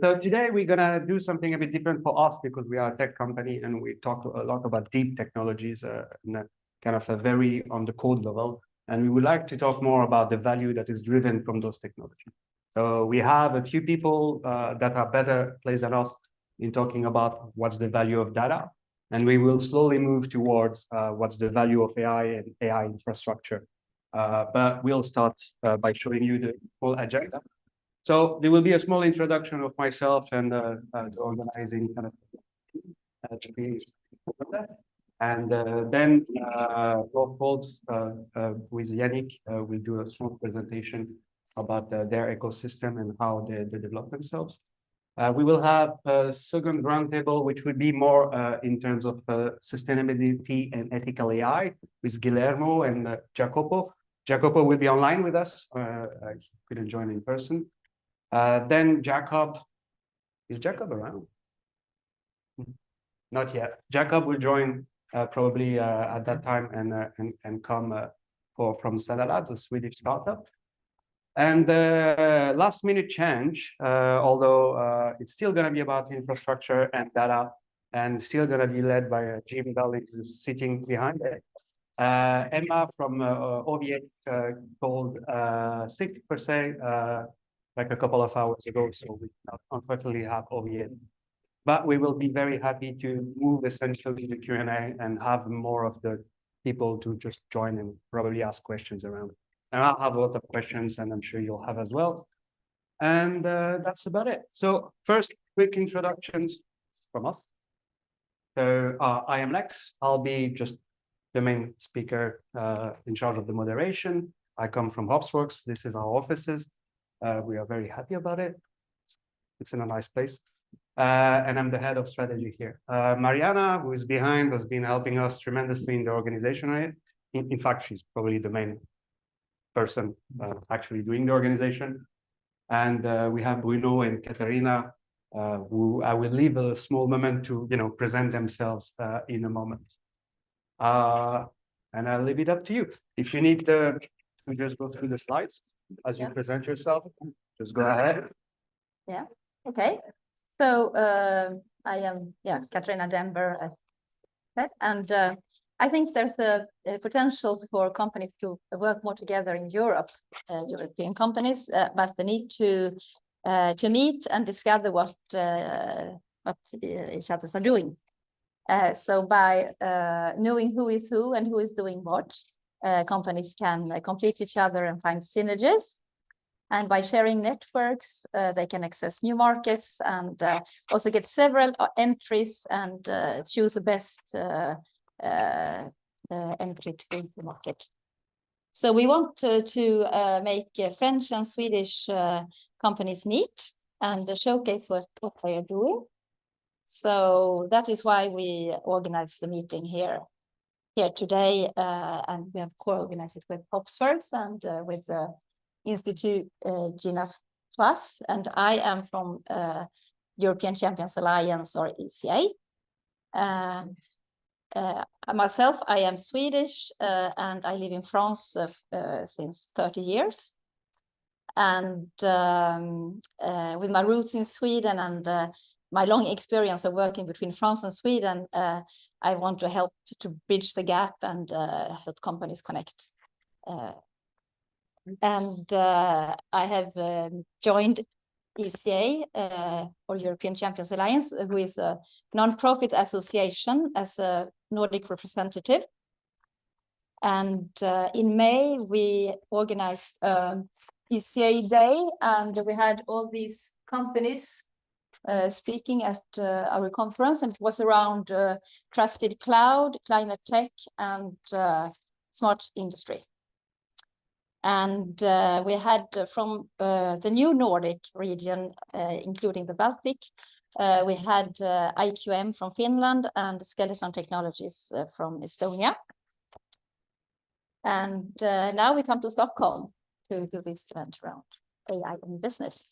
So today we're gonna do something a bit different for us because we are a tech company and we talk a lot about deep technologies, kind of a very on the code level. And we would like to talk more about the value that is driven from those technologies. So we have a few people that are better placed than us in talking about what's the value of data. And we will slowly move towards what's the value of AI and AI infrastructure. But we'll start by showing you the full agenda. So there will be a small introduction of myself and the organizing kind of and then Northvolt with Yannick will do a small presentation about their ecosystem and how they develop themselves. We will have a second roundtable, which will be more in terms of sustainability and ethical AI with Guillermo and Jacopo. Jacopo will be online with us. He couldn't join in person. Then Jacob, is Jacob around? Not yet. Jacob will join probably at that time and come from Syndata, the Swedish startup. And last minute change, although it's still going to be about infrastructure and data, and still going to be led by Jim Belling, who's sitting behind it. Emma from OVH called sick per se, like a couple of hours ago, so we unfortunately have OVH. But we will be very happy to move essentially the Q&A and have more of the people to just join and probably ask questions around it. And I'll have a lot of questions, and I'm sure you'll have as well. And that's about it. So first, quick introductions from us. So I am Lex. I'll be just the main speaker in charge of the moderation. I come from Hopsworks. This is our offices. We are very happy about it. It's in a nice place. And I'm the head of strategy here. Mariana, who is behind, has been helping us tremendously in the organization. In fact, she's probably the main person actually doing the organization. And we have Bruno and Katerina, who I will leave a small moment to present themselves in a moment. And I'll leave it up to you. If you need to just go through the slides as you present yourself, just go ahead. Yeah, okay. So I am, Katarina Dember, as said, and I think there's a potential for companies to work more together in Europe, European companies, but they need to meet and discover what each other are doing. So by knowing who is who and who is doing what, companies can complete each other and find synergies. And by sharing networks, they can access new markets and also get several entries and choose the best entry to the market. So we want to make French and Swedish companies meet and showcase what they are doing. So that is why we organize the meeting here today, and we have co-organized it with Hopsworks and with the Institute GINA Plus, and I am from European Champions Alliance, or ECA. Myself, I am Swedish and I live in France since 30 years. And with my roots in Sweden and my long experience of working between France and Sweden, I want to help to bridge the gap and help companies connect. And I have joined ECA, or European Champions Alliance, who is a non-profit association, as a Nordic representative. And in May, we organized ECA Day, and we had all these companies speaking at our conference, and it was around trusted cloud, climate tech, and smart industry. And we had from the new Nordic region, including the Baltic, we had IQM from Finland and Skeleton Technologies from Estonia. And now we come to Stockholm to do this event around AI in business.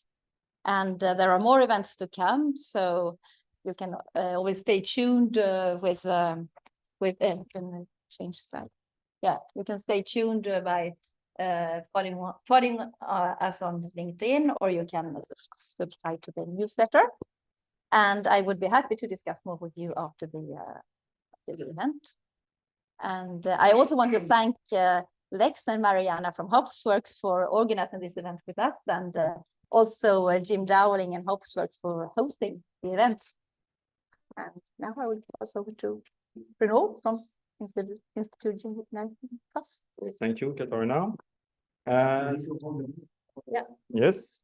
And there are more events to come, so you can always stay tuned with can I change slide? Yeah, you can stay tuned by following us on LinkedIn, or you can subscribe to the newsletter. And I would be happy to discuss more with you after the event. And I also want to thank Lex and Mariana from Hopsworks for organizing this event with us, and also Jim Dowling and Hopsworks for hosting the event. And now I will pass over to Bruno from Institute. Thank you, Katarina. Yeah. Yes.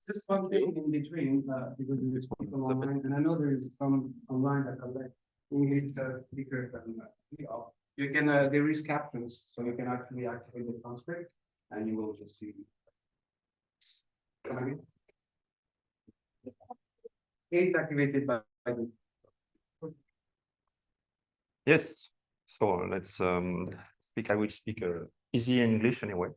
Just one thing in between, because we speak online, and I know there is some online that collect English speakers, and you can there is captions, so you can actually activate the transcript, and you will just see. It's activated by. Yes. So let's speak. I will speak easy English anyway.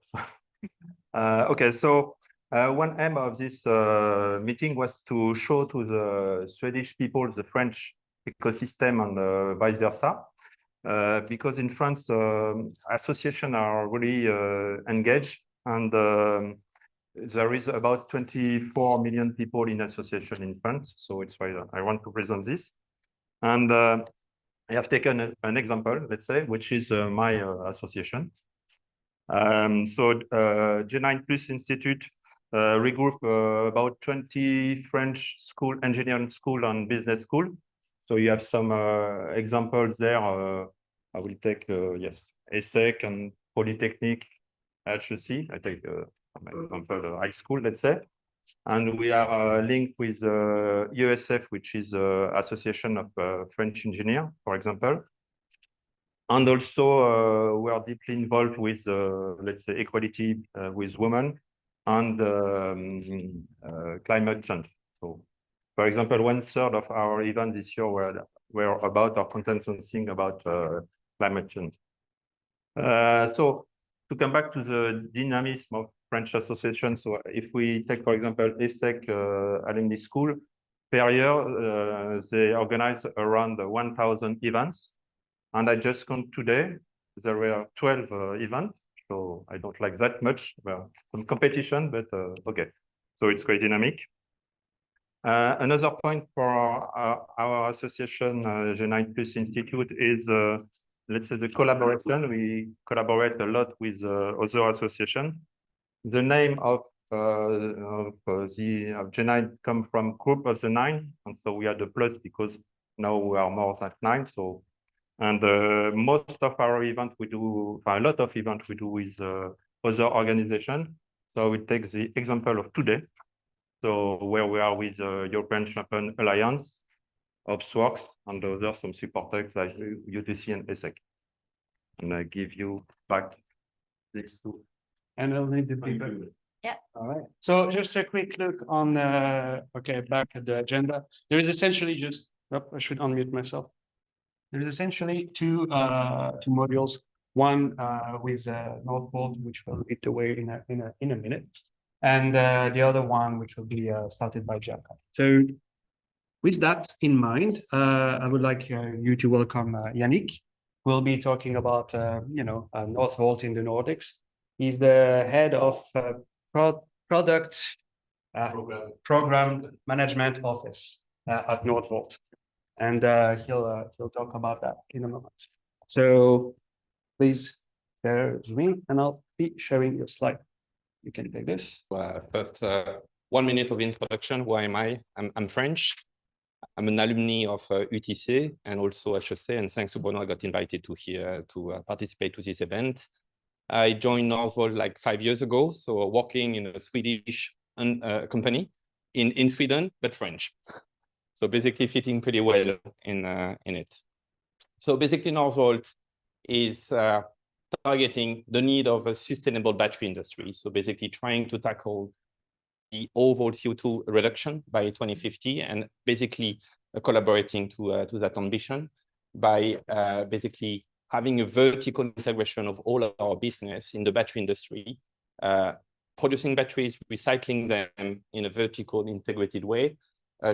Okay. So one aim of this meeting was to show to the Swedish people the French ecosystem and vice versa. Because in France, associations are really engaged, and there is about 24 million people in association in France. So it's why I want to present this. And I have taken an example, let's say, which is my association. So G9 Plus Institute regroup about 20 French school, engineering school and business school. So you have some examples there. I will take, yes, ESSEC and Polytechnic, HEC. I take an example, high school, let's say. And we are linked with USF, which is Association of French Engineers, for example. And also we are deeply involved with, let's say, equality with women and climate change. So, for example, 1/3 of our events this year were about our content sensing about climate change. So to come back to the dynamism of French association, so if we take, for example, ESSEC Alumni School, per year, they organize around 1,000 events. And I just count today, there were 12 events. So I don't like that much. Well, some competition, but okay. So it's quite dynamic. Another point for our association, G9 Plus Institute, is, let's say, the collaboration. We collaborate a lot with other associations. The name of G9 come from Group of the Nine, and so we are the plus because now we are more than 9. So, and most of our events we do, a lot of events we do with other organizations. So we take the example of today. So where we are with European Champion Alliance, Hopsworks, and others, some supporters like UTC and ESSEC. And I give you back this two. And I'll need the paper. Yeah. All right. So just a quick look on, okay, back at the agenda. There is essentially just, oh, I should unmute myself. There's essentially two modules. One with Northvolt, which will lead the way in a minute, and the other one, which will be started by Jaka. So with that in mind, I would like you to welcome Yannick. We'll be talking about, Northvolt in the Nordics. He's the head of product program management office at Northvolt, and he'll talk about that in a moment. So please bear with me, and I'll be sharing your slide. You can take this. First, 1 minute of introduction. Who am I? I'm French. I'm an alumni of UTC and also HEC, and thanks to Bruno, I got invited to here to participate to this event. I joined Northvolt like 5 years ago, so working in a Swedish company in Sweden, but French. So basically fitting pretty well in it. So basically Northvolt is targeting the need of a sustainable battery industry. So basically trying to tackle the overall CO2 reduction by 2050 and basically collaborating to that ambition by basically having a vertical integration of all of our business in the battery industry, producing batteries, recycling them in a vertical integrated way,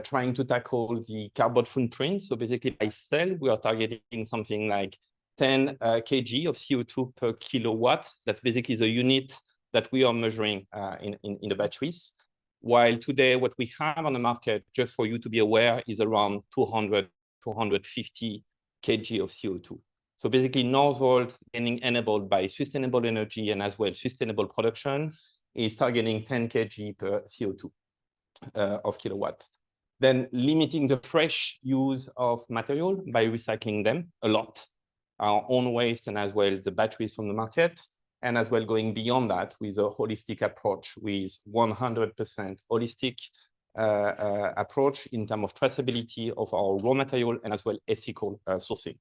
trying to tackle the carbon footprint. So basically by cell, we are targeting something like 10 kg of CO2 per kilowatt. That's basically the unit that we are measuring in the batteries. While today, what we have on the market, just for you to be aware, is around 200, 250 kg of CO2. So basically, Northvolt, getting enabled by sustainable energy and as well sustainable production, is targeting 10 kg per CO2 of kilowatt. Then limiting the fresh use of material by recycling them a lot, our own waste and as well the batteries from the market, and as well going beyond that with a holistic approach with 100% holistic approach in terms of traceability of our raw material and as well ethical sourcing.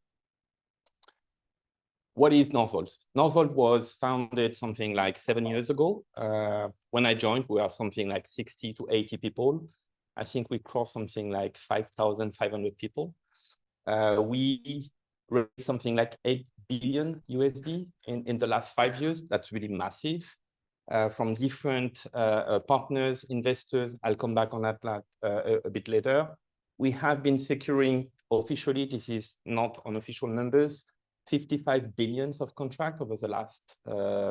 What is Northvolt? Northvolt was founded something like 7 years ago. When I joined, we were something like 60 to 80 people. I think we crossed something like 5,500 people. We raised something like 8 billion USD in the last 5 years. That's really massive. From different partners, investors. I'll come back on that a bit later. We have been securing officially, this is not unofficial numbers, 55 billions of contract over the last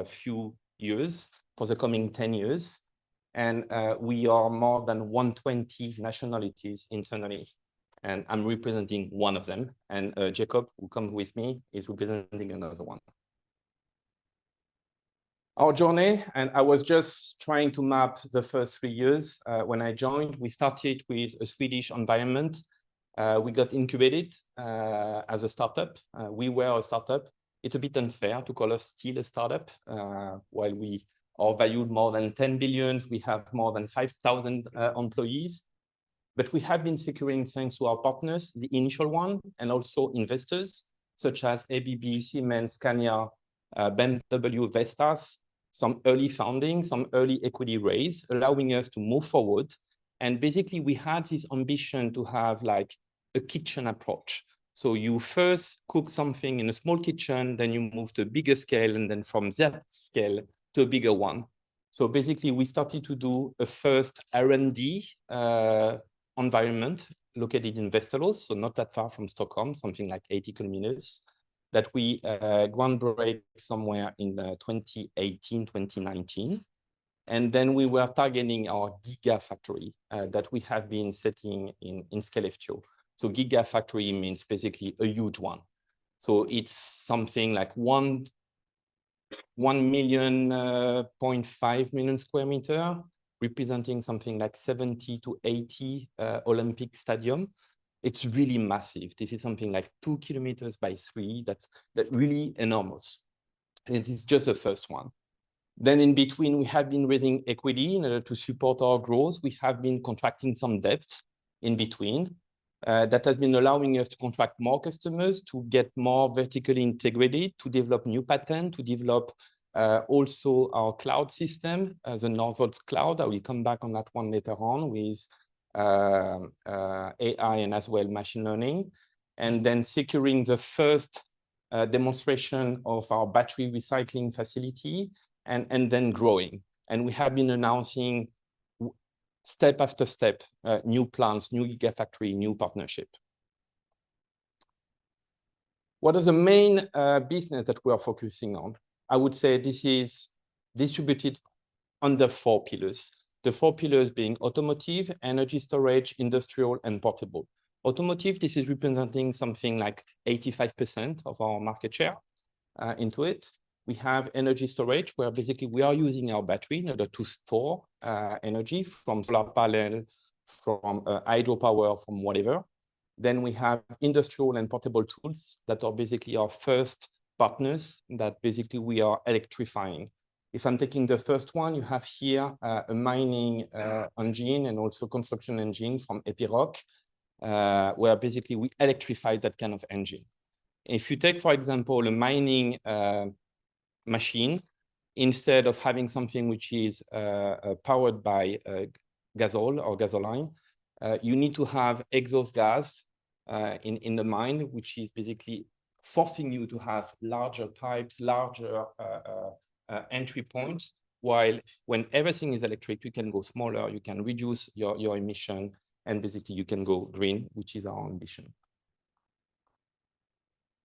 few years for the coming 10 years. And we are more than 120 nationalities internally. And I'm representing one of them. And Jacob, who comes with me, is representing another one. Our journey, and I was just trying to map the first 3 years. When I joined, we started with a Swedish environment. We got incubated as a startup. We were a startup. It's a bit unfair to call us still a startup while we are valued more than 10 billion. We have more than 5,000 employees. But we have been securing, thanks to our partners, the initial one, and also investors such as ABB, Siemens, Scania, BMW, Vestas, some early funding, some early equity raise, allowing us to move forward. And basically, we had this ambition to have like a kitchen approach. So you first cook something in a small kitchen, then you move to a bigger scale, and then from that scale to a bigger one. So basically, we started to do a first R&D environment located in Västerås, so not that far from Stockholm, something like 80 kilometers, that we groundbreak somewhere in 2018, 2019. And then we were targeting our gigafactory that we have been setting in Skellefteå. So gigafactory means basically a huge one. So it's something like 1.5 million square meter, representing something like 70 to 80 Olympic stadium. It's really massive. This is something like 2 kilometers by 3. That's really enormous. And it is just the first one. Then in between, we have been raising equity in order to support our growth. We have been contracting some debt in between. That has been allowing us to contract more customers, to get more vertically integrated, to develop new patents, to develop also our cloud system, the Northvolt cloud. I will come back on that one later on with AI and as well machine learning. And then securing the first demonstration of our battery recycling facility and then growing. And we have been announcing step after step, new plans, new gigafactory, new partnership. What is the main business that we are focusing on? I would say this is distributed under 4 pillars. The 4 pillars being automotive, energy storage, industrial, and portable. Automotive, this is representing something like 85% of our market share into it. We have energy storage, where basically we are using our battery in order to store energy from solar panel, from hydropower, from whatever. Then we have industrial and portable tools that are basically our first partners that basically we are electrifying. If I'm taking the first one, you have here a mining engine and also construction engine from Epiroc, where basically we electrify that kind of engine. If you take, for example, a mining machine, instead of having something which is powered by gasol or gasoline, you need to have exhaust gas in the mine, which is basically forcing you to have larger pipes, larger entry points, while when everything is electric, you can go smaller, you can reduce your emission, and basically you can go green, which is our ambition.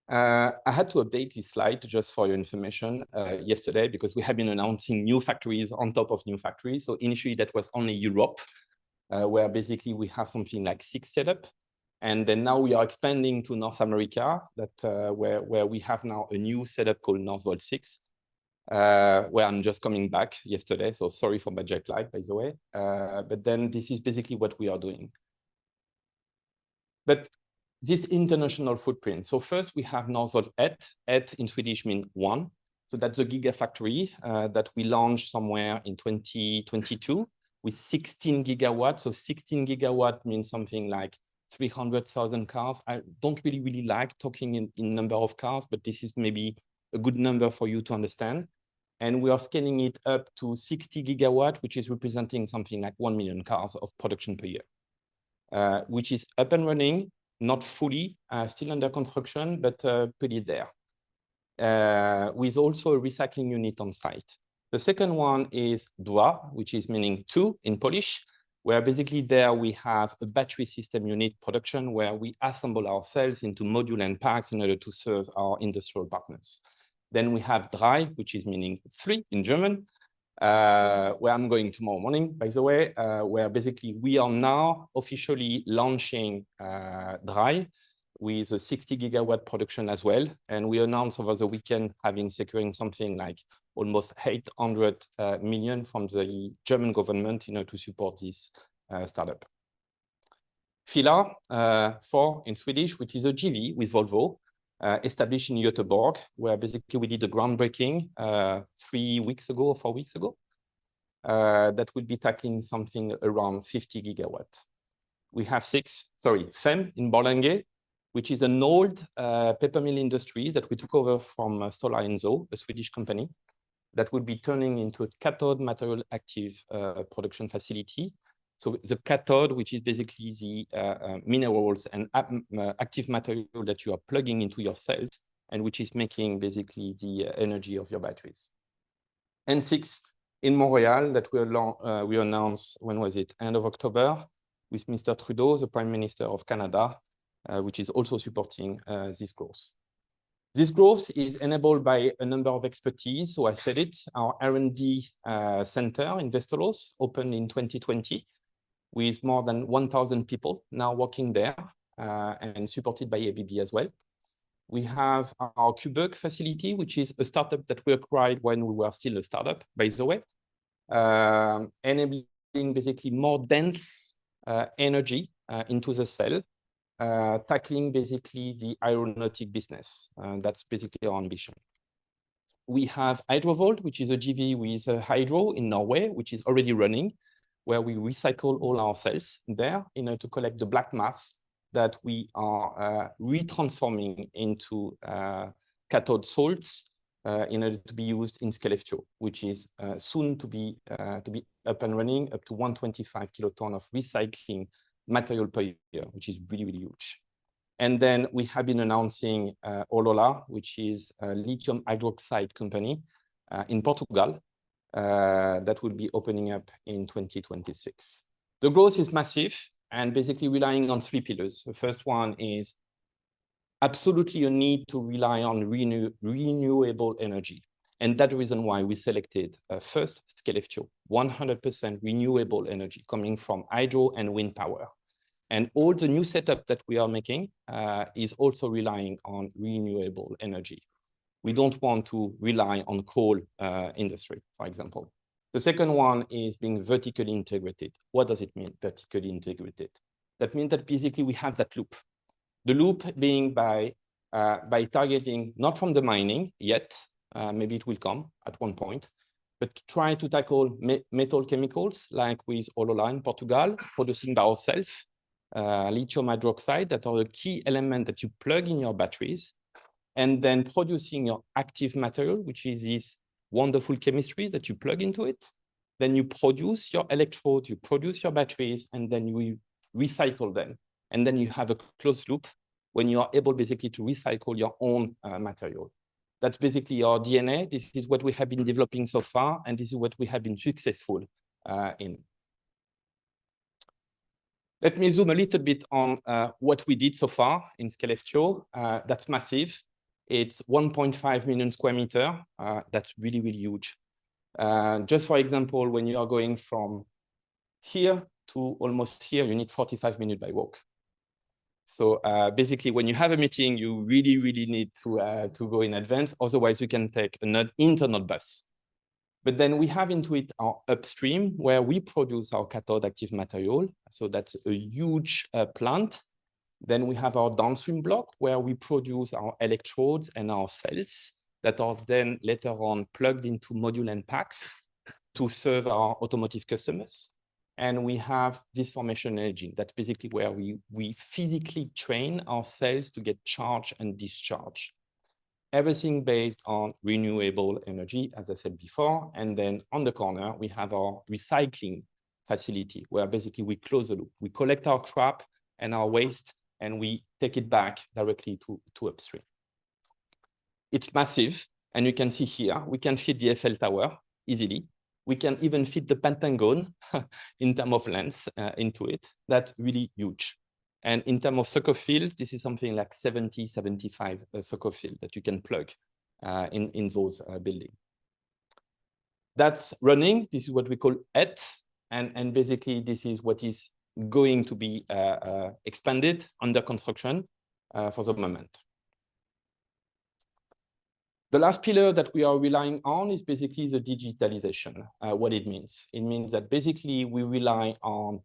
I had to update this slide just for your information yesterday because we have been announcing new factories on top of new factories. So initially that was only Europe, where basically we have something like 6 setup. And then now we are expanding to North America, where we have now a new setup called Northvolt 6, where I'm just coming back yesterday. So sorry for my jet lag, by the way. But then this is basically what we are doing. But this international footprint. So first we have Northvolt 8. 8 in Swedish means 1. So that's the gigafactory that we launched somewhere in 2022 with 16 gigawatts. So 16 gigawatt means something like 300,000 cars. I don't really like talking in number of cars, but this is maybe a good number for you to understand. And we are scaling it up to 60 gigawatt, which is representing something like 1 million cars of production per year, which is up and running, not fully, still under construction, but pretty there. With also a recycling unit on site. The second one is 2, which is meaning 2 in Polish, where basically there we have a battery system unit production where we assemble our cells into module and packs in order to serve our industrial partners. Then we have 3, which is meaning 3 in German, where I'm going tomorrow morning, by the way, where basically we are now officially launching 3 with a 60 gigawatt production as well. And we announced over the weekend securing something like almost 800 million from the German government in order to support this startup. Fila 4 in Swedish, which is a JV with Volvo, established in Göteborg, where basically we did the groundbreaking 3 weeks ago or 4 weeks ago. That will be tackling something around 50 gigawatt. We have FEM in Borlänge, which is an old paper mill industry that we took over from Stolar Enso, a Swedish company, that would be turning into a cathode material active production facility. So the cathode, which is basically the minerals and active material that you are plugging into your cells, and which is making basically the energy of your batteries. And 6 in Montreal that we announced, when was it? End of October, with Mr. Trudeau, the Prime Minister of Canada, which is also supporting this growth. This growth is enabled by a number of expertise. So I said it, our R&D center in Västerås opened in 2020 with more than 1,000 people now working there and supported by ABB as well. We have our Quebec facility, which is a startup that we acquired when we were still a startup, by the way, enabling basically more dense energy into the cell, tackling basically the aeronautic business. That's basically our ambition. We have Hydrovolt, which is a JV with Hydro in Norway, which is already running, where we recycle all our cells there in order to collect the black mass that we are retransforming into cathode salts in order to be used in Skellefteå, which is soon to be up and running, up to 125 kiloton of recycling material per year, which is really huge. And then we have been announcing Olola, which is a lithium hydroxide company in Portugal that will be opening up in 2026. The growth is massive and basically relying on 3 pillars. The first one is absolutely a need to rely on renewable energy. And that's the reason why we selected first Skellefteå, 100% renewable energy coming from hydro and wind power. And all the new setup that we are making is also relying on renewable energy. We don't want to rely on coal industry, for example. The second one is being vertically integrated. What does it mean, vertically integrated? That means that basically we have that loop. The loop being by targeting, not from the mining yet, maybe it will come at one point, but try to tackle metal chemicals like with Olola in Portugal, producing by ourselves, lithium hydroxide that are a key element that you plug in your batteries, and then producing your active material, which is this wonderful chemistry that you plug into it. Then you produce your electrodes, you produce your batteries, and then you recycle them. And then you have a closed loop when you are able basically to recycle your own material. That's basically our DNA. This is what we have been developing so far, and this is what we have been successful in. Let me zoom a little bit on what we did so far in Skellefteå. That's massive. It's 1.5 million square meter. That's really, really huge. Just for example, when you are going from here to almost here, you need 45 minutes by walk. So basically, when you have a meeting, you really, really need to go in advance. Otherwise, you can take an internal bus. But then we have into it our upstream, where we produce our cathode active material. So that's a huge plant. Then we have our downstream block, where we produce our electrodes and our cells that are then later on plugged into module and packs to serve our automotive customers. And we have this formation energy. That's basically where we physically train our cells to get charge and discharge. Everything based on renewable energy, as I said before. And then on the corner, we have our recycling facility, where basically we close the loop. We collect our crap and our waste, and we take it back directly to upstream. It's massive. And you can see here, we can fit the Eiffel Tower easily. We can even fit the Pentagon in terms of length into it. That's really huge. And in terms of soccer field, this is something like 70, 75 soccer field that you can plug in those buildings. That's running. This is what we call ET. And basically, this is what is going to be expanded under construction for the moment. The last pillar that we are relying on is basically the digitalization. What it means. It means that basically we rely on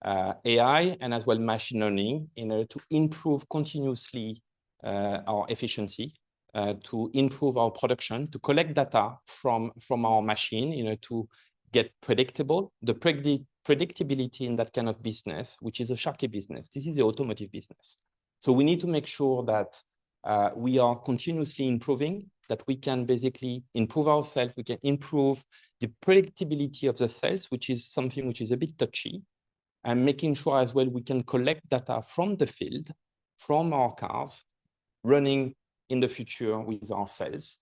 AI and as well machine learning in order to improve continuously our efficiency, to improve our production, to collect data from our machine in order to get predictable. The predictability in that kind of business, which is a sharky business. This is the automotive business. So we need to make sure that we are continuously improving, that we can basically improve ourselves, we can improve the predictability of the cells, which is something which is a bit touchy, and making sure as well we can collect data from the field, from our cars, running in the future with our cells,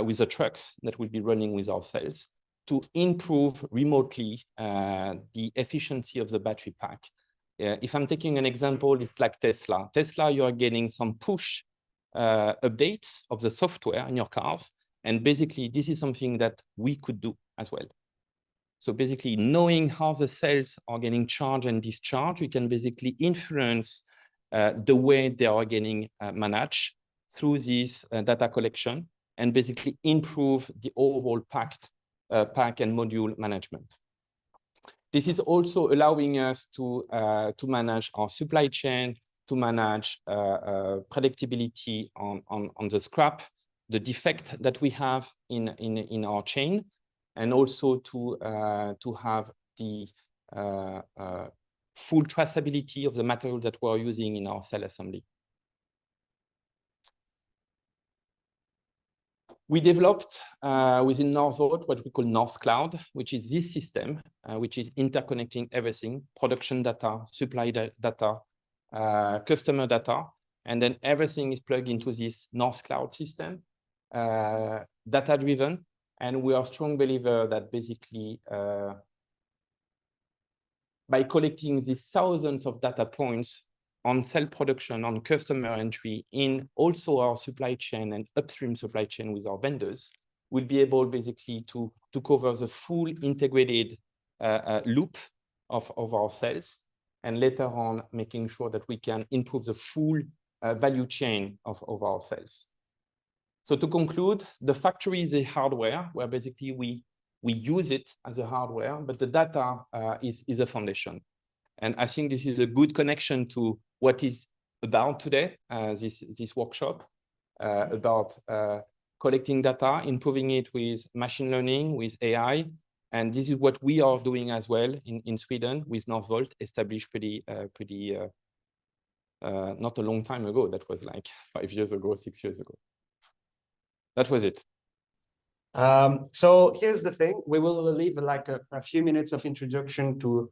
with the trucks that will be running with our cells, to improve remotely the efficiency of the battery pack. If I'm taking an example, it's like Tesla. Tesla, you are getting some push updates of the software in your cars. And basically, this is something that we could do as well. So basically, knowing how the cells are getting charged and discharged, we can basically influence the way they are getting managed through this data collection and basically improve the overall pack and module management. This is also allowing us to manage our supply chain, to manage predictability on the scrap, the defect that we have in our chain, and also to have the full traceability of the material that we're using in our cell assembly. We developed within Northvolt what we call North Cloud, which is this system, which is interconnecting everything, production data, supply data, customer data, and then everything is plugged into this North Cloud system, data-driven. And we are a strong believer that basically by collecting these thousands of data points on cell production, on customer entry, in also our supply chain and upstream supply chain with our vendors, we'll be able basically to cover the full integrated loop of our cells, and later on making sure that we can improve the full value chain of our cells. So to conclude, the factory is a hardware where basically we use it as a hardware, but the data is a foundation. And I think this is a good connection to what is about today, this workshop, about collecting data, improving it with machine learning, with AI. And this is what we are doing as well in Sweden with Northvolt, established pretty not a long time ago. That was like 5 years ago, 6 years ago. That was it. So here's the thing. We will leave like a few minutes of introduction to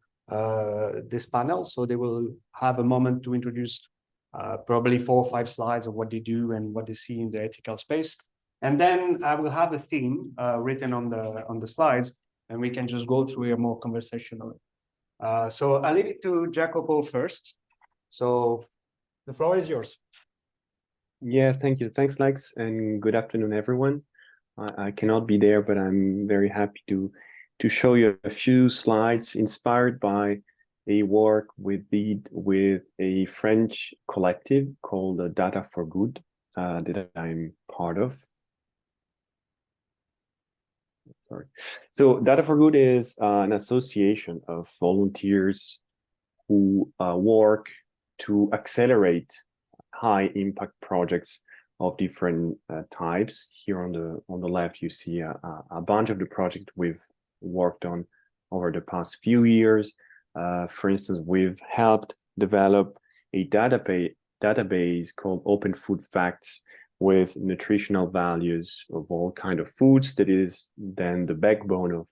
this panel. So they will have a moment to introduce probably 4 or 5 slides of what they do and what they see in the ethical space. And then I will have a theme written on the slides, and we can just go through a more conversational. So I'll leave it to Jacopo first. So the floor is yours. Yeah, thank you. Thanks, Lex, and good afternoon, everyone. I cannot be there, but I'm very happy to show you a few slides inspired by a work with a French collective called Data for Good that I'm part of. Sorry. So Data for Good is an association of volunteers who work to accelerate high impact projects of different types. Here on the left, you see a bunch of the projects we've worked on over the past few years. For instance, we've helped develop a database called Open Food Facts with nutritional values of all kind of foods that is then the backbone of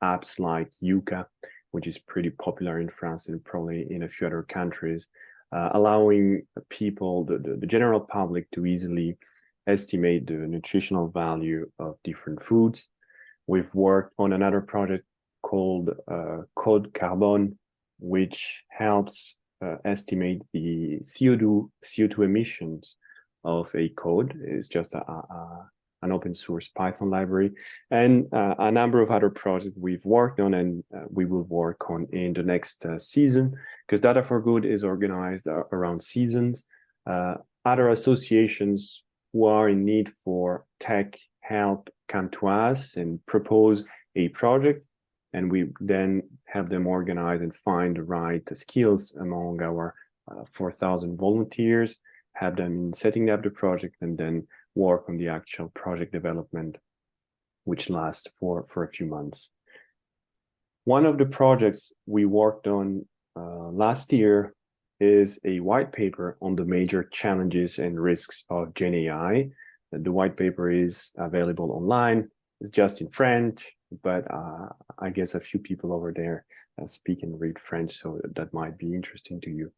apps like Yuka, which is pretty popular in France and probably in a few other countries, allowing people, the general public, to easily estimate the nutritional value of different foods. We've worked on another project called Code Carbon, which helps estimate the CO2 emissions of a code. It's just an open source Python library, and a number of other projects we've worked on and we will work on in the next season, because Data for Good is organized around seasons. Other associations who are in need for tech help come to us and propose a project, and we then have them organize and find the right skills among our 4,000 volunteers, have them in setting up the project, and then work on the actual project development, which lasts for a few months. One of the projects we worked on last year is a white paper on the major challenges and risks of Gen AI. The white paper is available online. It's just in French, but I guess a few people over there speak and read French, so that might be interesting to you.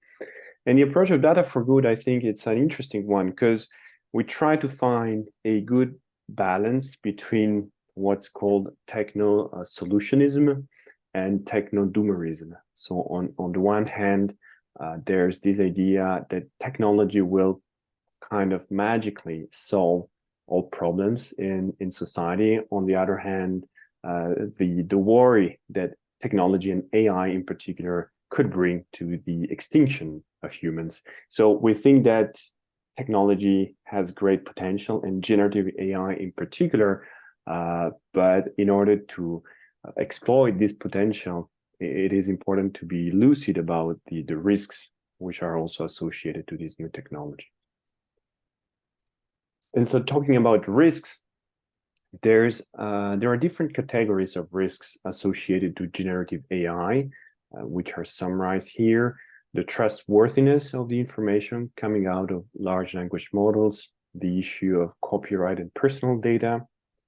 And the approach of Data for Good, I think it's an interesting one, because we try to find a good balance between what's called techno-solutionism and techno-doomerism. So on the one hand, there's this idea that technology will kind of magically solve all problems in society. On the other hand, the worry that technology and AI in particular could bring to the extinction of humans. So we think that technology has great potential, and generative AI in particular, but in order to exploit this potential, it is important to be lucid about the risks which are also associated to this new technology. And so talking about risks, there are different categories of risks associated to generative AI, which are summarized here. The trustworthiness of the information coming out of large language models, the issue of copyright and personal data,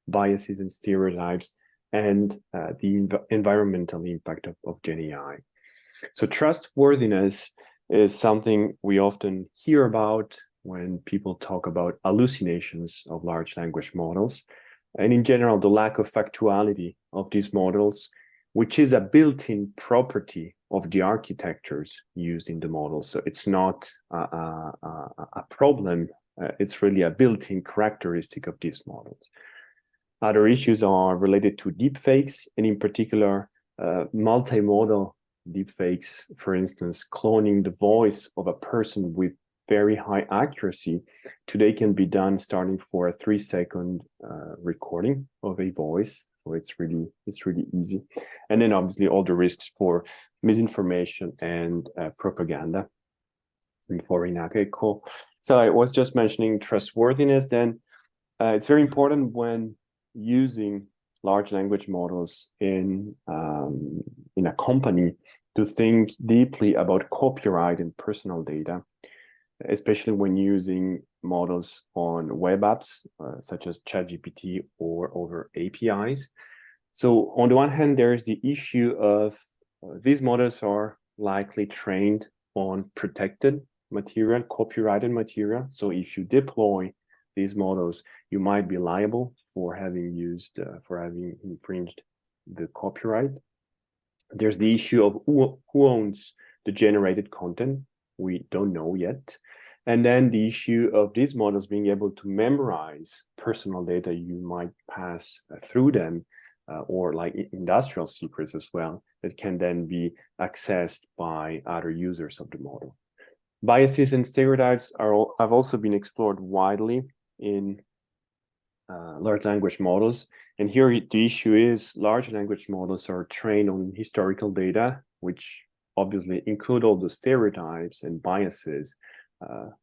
biases and stereotypes, and the environmental impact of Gen AI. So trustworthiness is something we often hear about when people talk about hallucinations of large language models, and in general, the lack of factuality of these models, which is a built-in property of the architectures used in the model. So it's not a problem, it's really a built-in characteristic of these models. Other issues are related to deepfakes, and in particular, multimodal deepfakes, for instance, cloning the voice of a person with very high accuracy. Today can be done starting for a 3-second recording of a voice. So it's really easy. And then obviously all the risks for misinformation and propaganda. Cool. So I was just mentioning trustworthiness. Then it's very important when using large language models in a company to think deeply about copyright and personal data, especially when using models on web apps such as ChatGPT or over APIs. So on the one hand, there is the issue of these models are likely trained on protected material, copyrighted material. So if you deploy these models, you might be liable for having infringed the copyright. There's the issue of who owns the generated content. We don't know yet. And then the issue of these models being able to memorize personal data you might pass through them, or like industrial secrets as well, that can then be accessed by other users of the model. Biases and stereotypes have also been explored widely in large language models. And here the issue is large language models are trained on historical data, which obviously include all the stereotypes and biases,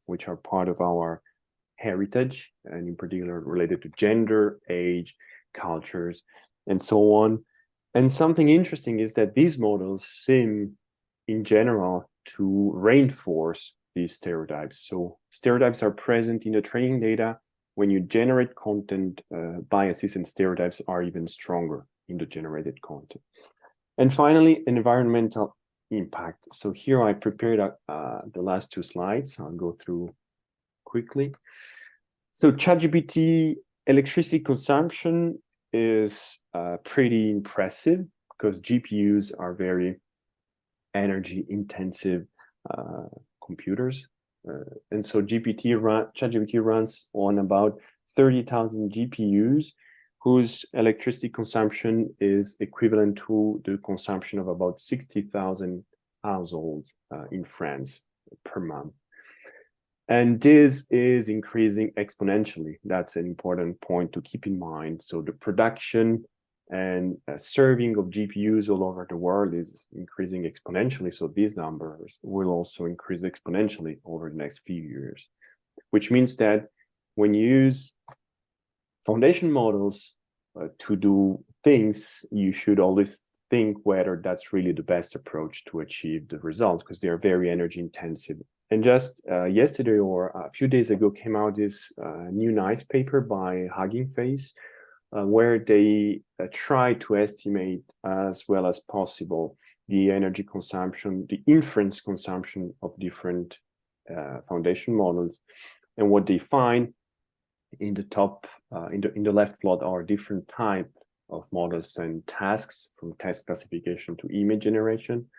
which are part of our heritage, and in particular related to gender, age, cultures, and so on. And something interesting is that these models seem, in general, to reinforce these stereotypes. So stereotypes are present in the training data. When you generate content, biases and stereotypes are even stronger in the generated content. And finally, environmental impact. So here I prepared the last two slides. I'll go through quickly. So ChatGPT electricity consumption is pretty impressive because GPUs are very energy intensive computers. And so ChatGPT runs on about 30,000 GPUs, whose electricity consumption is equivalent to the consumption of about 60,000 households in France per month. And this is increasing exponentially. That's an important point to keep in mind. So the production and serving of GPUs all over the world is increasing exponentially. So these numbers will also increase exponentially over the next few years, which means that when you use foundation models to do things, you should always think whether that's really the best approach to achieve the result, because they are very energy intensive. And just yesterday or a few days ago came out this new nice paper by Hugging Face, where they try to estimate as well as possible the energy consumption, the inference consumption of different foundation models. And what they find in the top, in the left plot, are different type of models and tasks, from task classification to image generation.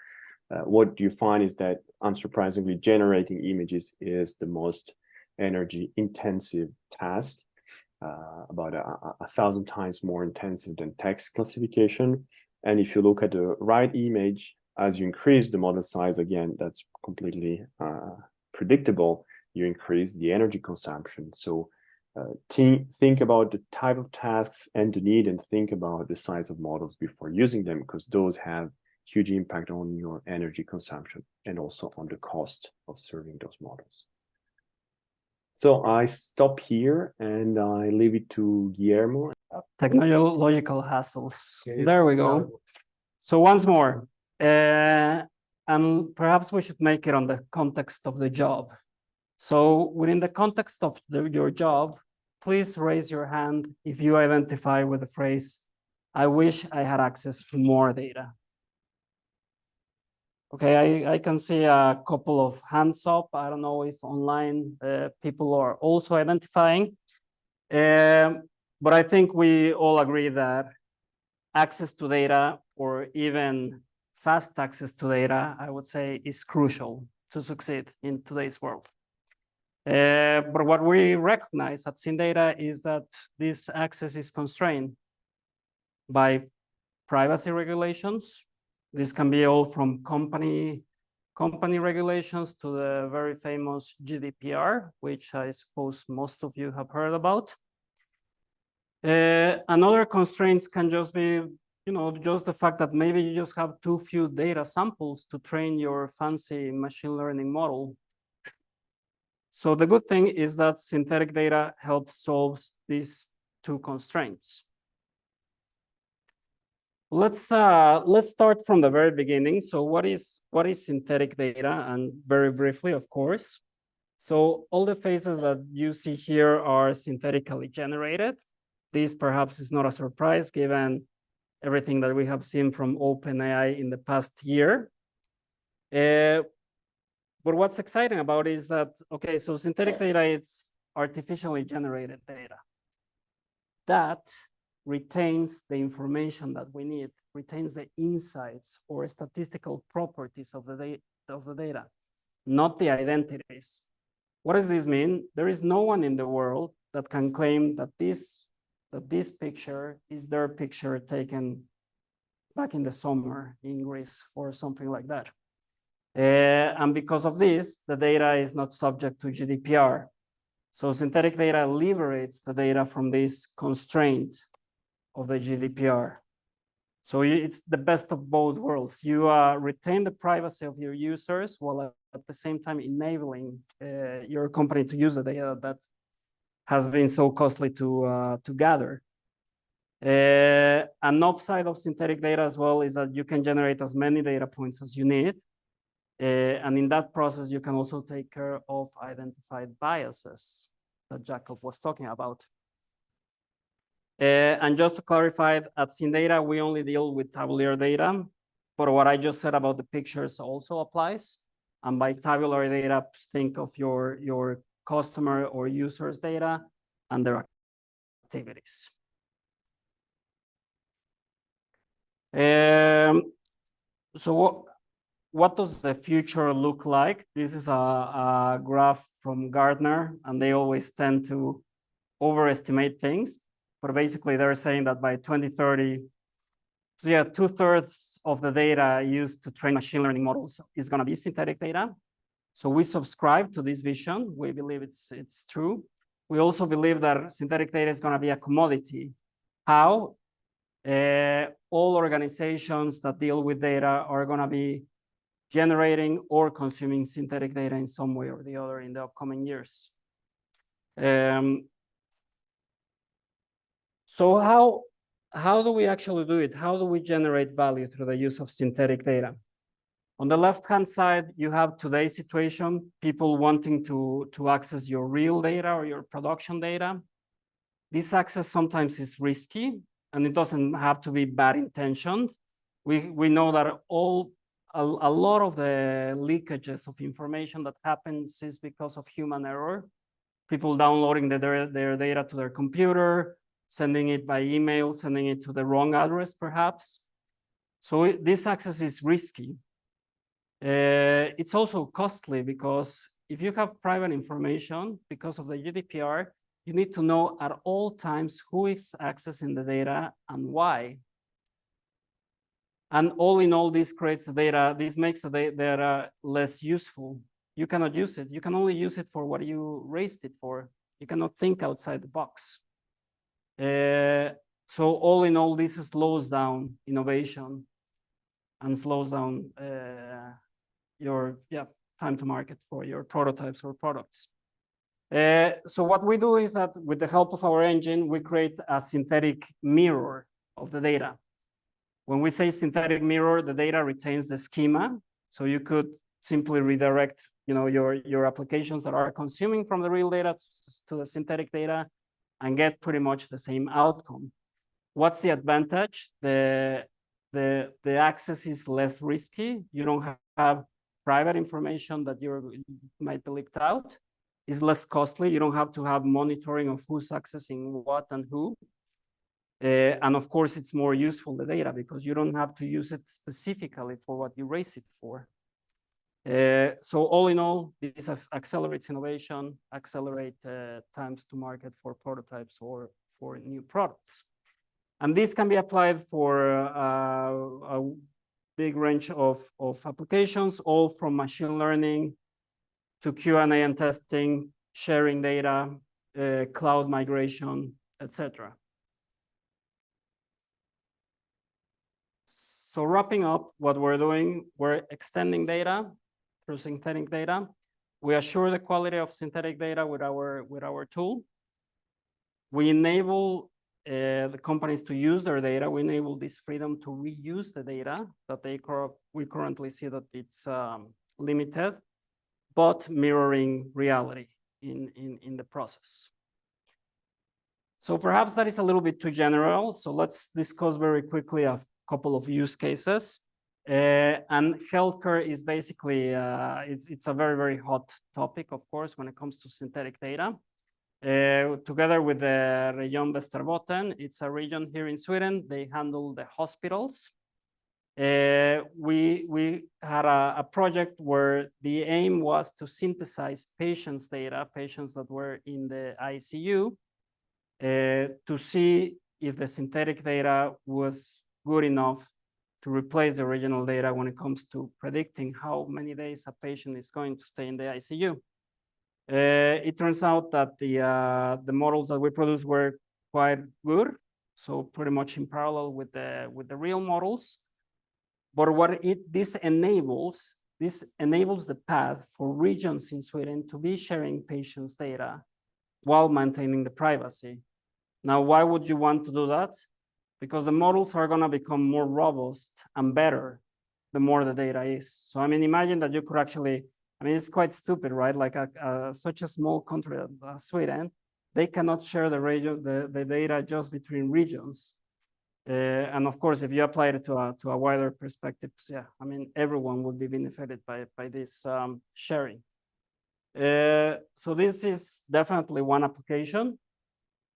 What you find is that, unsurprisingly, generating images is the most energy intensive task, about 1,000 times more intensive than text classification. And if you look at the right image, as you increase the model size, again, that's completely predictable, you increase the energy consumption. So think about the type of tasks and the need, and think about the size of models before using them, because those have huge impact on your energy consumption and also on the cost of serving those models. So I stop here and I leave it to Guillermo. Technological hassles. There we go. So once more, and perhaps we should make it on the context of the job. So within the context of your job, please raise your hand if you identify with the phrase, "I wish I had access to more data." Okay, I can see a couple of hands up. I don't know if online people are also identifying. But I think we all agree that access to data, or even fast access to data, I would say, is crucial to succeed in today's world. But what we recognize at Syndata is that this access is constrained by privacy regulations. This can be all from company regulations to the very famous GDPR, which I suppose most of you have heard about. Another constraints can just be, just the fact that maybe you just have too few data samples to train your fancy machine learning model. So the good thing is that synthetic data helps solve these two constraints. Let's start from the very beginning. So what is synthetic data? And very briefly, of course. So all the faces that you see here are synthetically generated. This perhaps is not a surprise given everything that we have seen from OpenAI in the past year. But what's exciting about it is that, okay, so synthetic data, it's artificially generated data that retains the information that we need, retains the insights or statistical properties of the data, not the identities. What does this mean? There is no one in the world that can claim that this picture is their picture taken back in the summer in Greece or something like that. And because of this, the data is not subject to GDPR. So synthetic data liberates the data from this constraint of the GDPR. So it's the best of both worlds. You retain the privacy of your users while at the same time enabling your company to use the data that has been so costly to gather. An upside of synthetic data as well is that you can generate as many data points as you need. And in that process, you can also take care of identified biases that Jacob was talking about. And just to clarify, at Syndata, we only deal with tabular data, but what I just said about the pictures also applies. And by tabular data, think of your customer or users' data and their activities. So what does the future look like? This is a graph from Gartner, and they always tend to overestimate things. But basically, they're saying that by 2030, so yeah, 2/3 of the data used to train machine learning models is going to be synthetic data. So we subscribe to this vision. We believe it's true. We also believe that synthetic data is going to be a commodity. How? All organizations that deal with data are going to be generating or consuming synthetic data in some way or the other in the upcoming years. So how do we actually do it? How do we generate value through the use of synthetic data? On the left-hand side, you have today's situation, people wanting to access your real data or your production data. This access sometimes is risky, and it doesn't have to be bad intentioned. We know that a lot of the leakages of information that happens is because of human error. People downloading their data to their computer, sending it by email, sending it to the wrong address, perhaps. So this access is risky. It's also costly because if you have private information, because of the GDPR, you need to know at all times who is accessing the data and why. And all in all, this creates the data, this makes the data less useful. You cannot use it. You can only use it for what you raised it for. You cannot think outside the box. So all in all, this slows down innovation and slows down your time to market for your prototypes or products. So what we do is that with the help of our engine, we create a synthetic mirror of the data. When we say synthetic mirror, the data retains the schema. So you could simply redirect your applications that are consuming from the real data to the synthetic data and get pretty much the same outcome. What's the advantage? The access is less risky. You don't have private information that might be leaked out. It's less costly. You don't have to have monitoring of who's accessing what and who. And of course, it's more useful, the data, because you don't have to use it specifically for what you raise it for. So all in all, this accelerates innovation, accelerate times to market for prototypes or for new products. And this can be applied for a big range of applications, all from machine learning to Q&A and testing, sharing data, cloud migration, etc. So wrapping up what we're doing, we're extending data through synthetic data. We assure the quality of synthetic data with our tool. We enable the companies to use their data. We enable this freedom to reuse the data that we currently see that it's limited, but mirroring reality in the process. So perhaps that is a little bit too general. So let's discuss very quickly a couple of use cases. And healthcare is basically, it's a very, very hot topic, of course, when it comes to synthetic data. Together with the Region Västerbotten, it's a region here in Sweden. They handle the hospitals. we had a project where the aim was to synthesize patients' data, patients that were in the ICU, to see if the synthetic data was good enough to replace the original data when it comes to predicting how many days a patient is going to stay in the ICU. It turns out that the models that we produced were quite good, so pretty much in parallel with the real models. But what this enables the path for regions in Sweden to be sharing patients' data while maintaining the privacy. Now, why would you want to do that? Because the models are going to become more robust and better the more the data is. So, I mean, imagine that you could actually, I mean, it's quite stupid, right? Like such a small country as Sweden, they cannot share the data just between regions. And of course, if you apply it to a wider perspective, yeah, I mean, everyone would be benefited by this sharing. So this is definitely one application.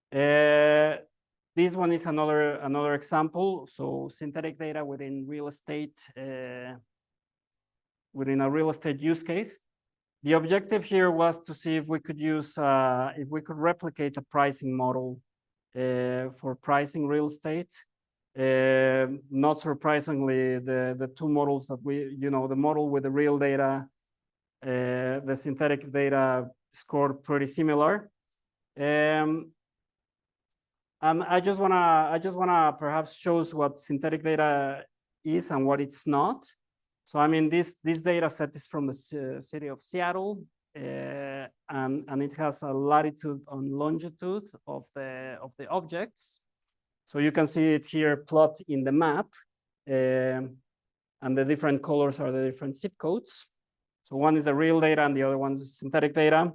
This one is another example. So synthetic data within real estate, within a real estate use case. The objective here was to see if we could if we could replicate a pricing model for pricing real estate. Not surprisingly, the two models that the model with the real data, the synthetic data scored pretty similar. And I just wanna perhaps show what synthetic data is and what it's not. So I mean, this data set is from the city of Seattle, and it has a latitude and longitude of the objects. So you can see it here plot in the map, and the different colors are the different zip codes. So one is the real data and the other one is synthetic data.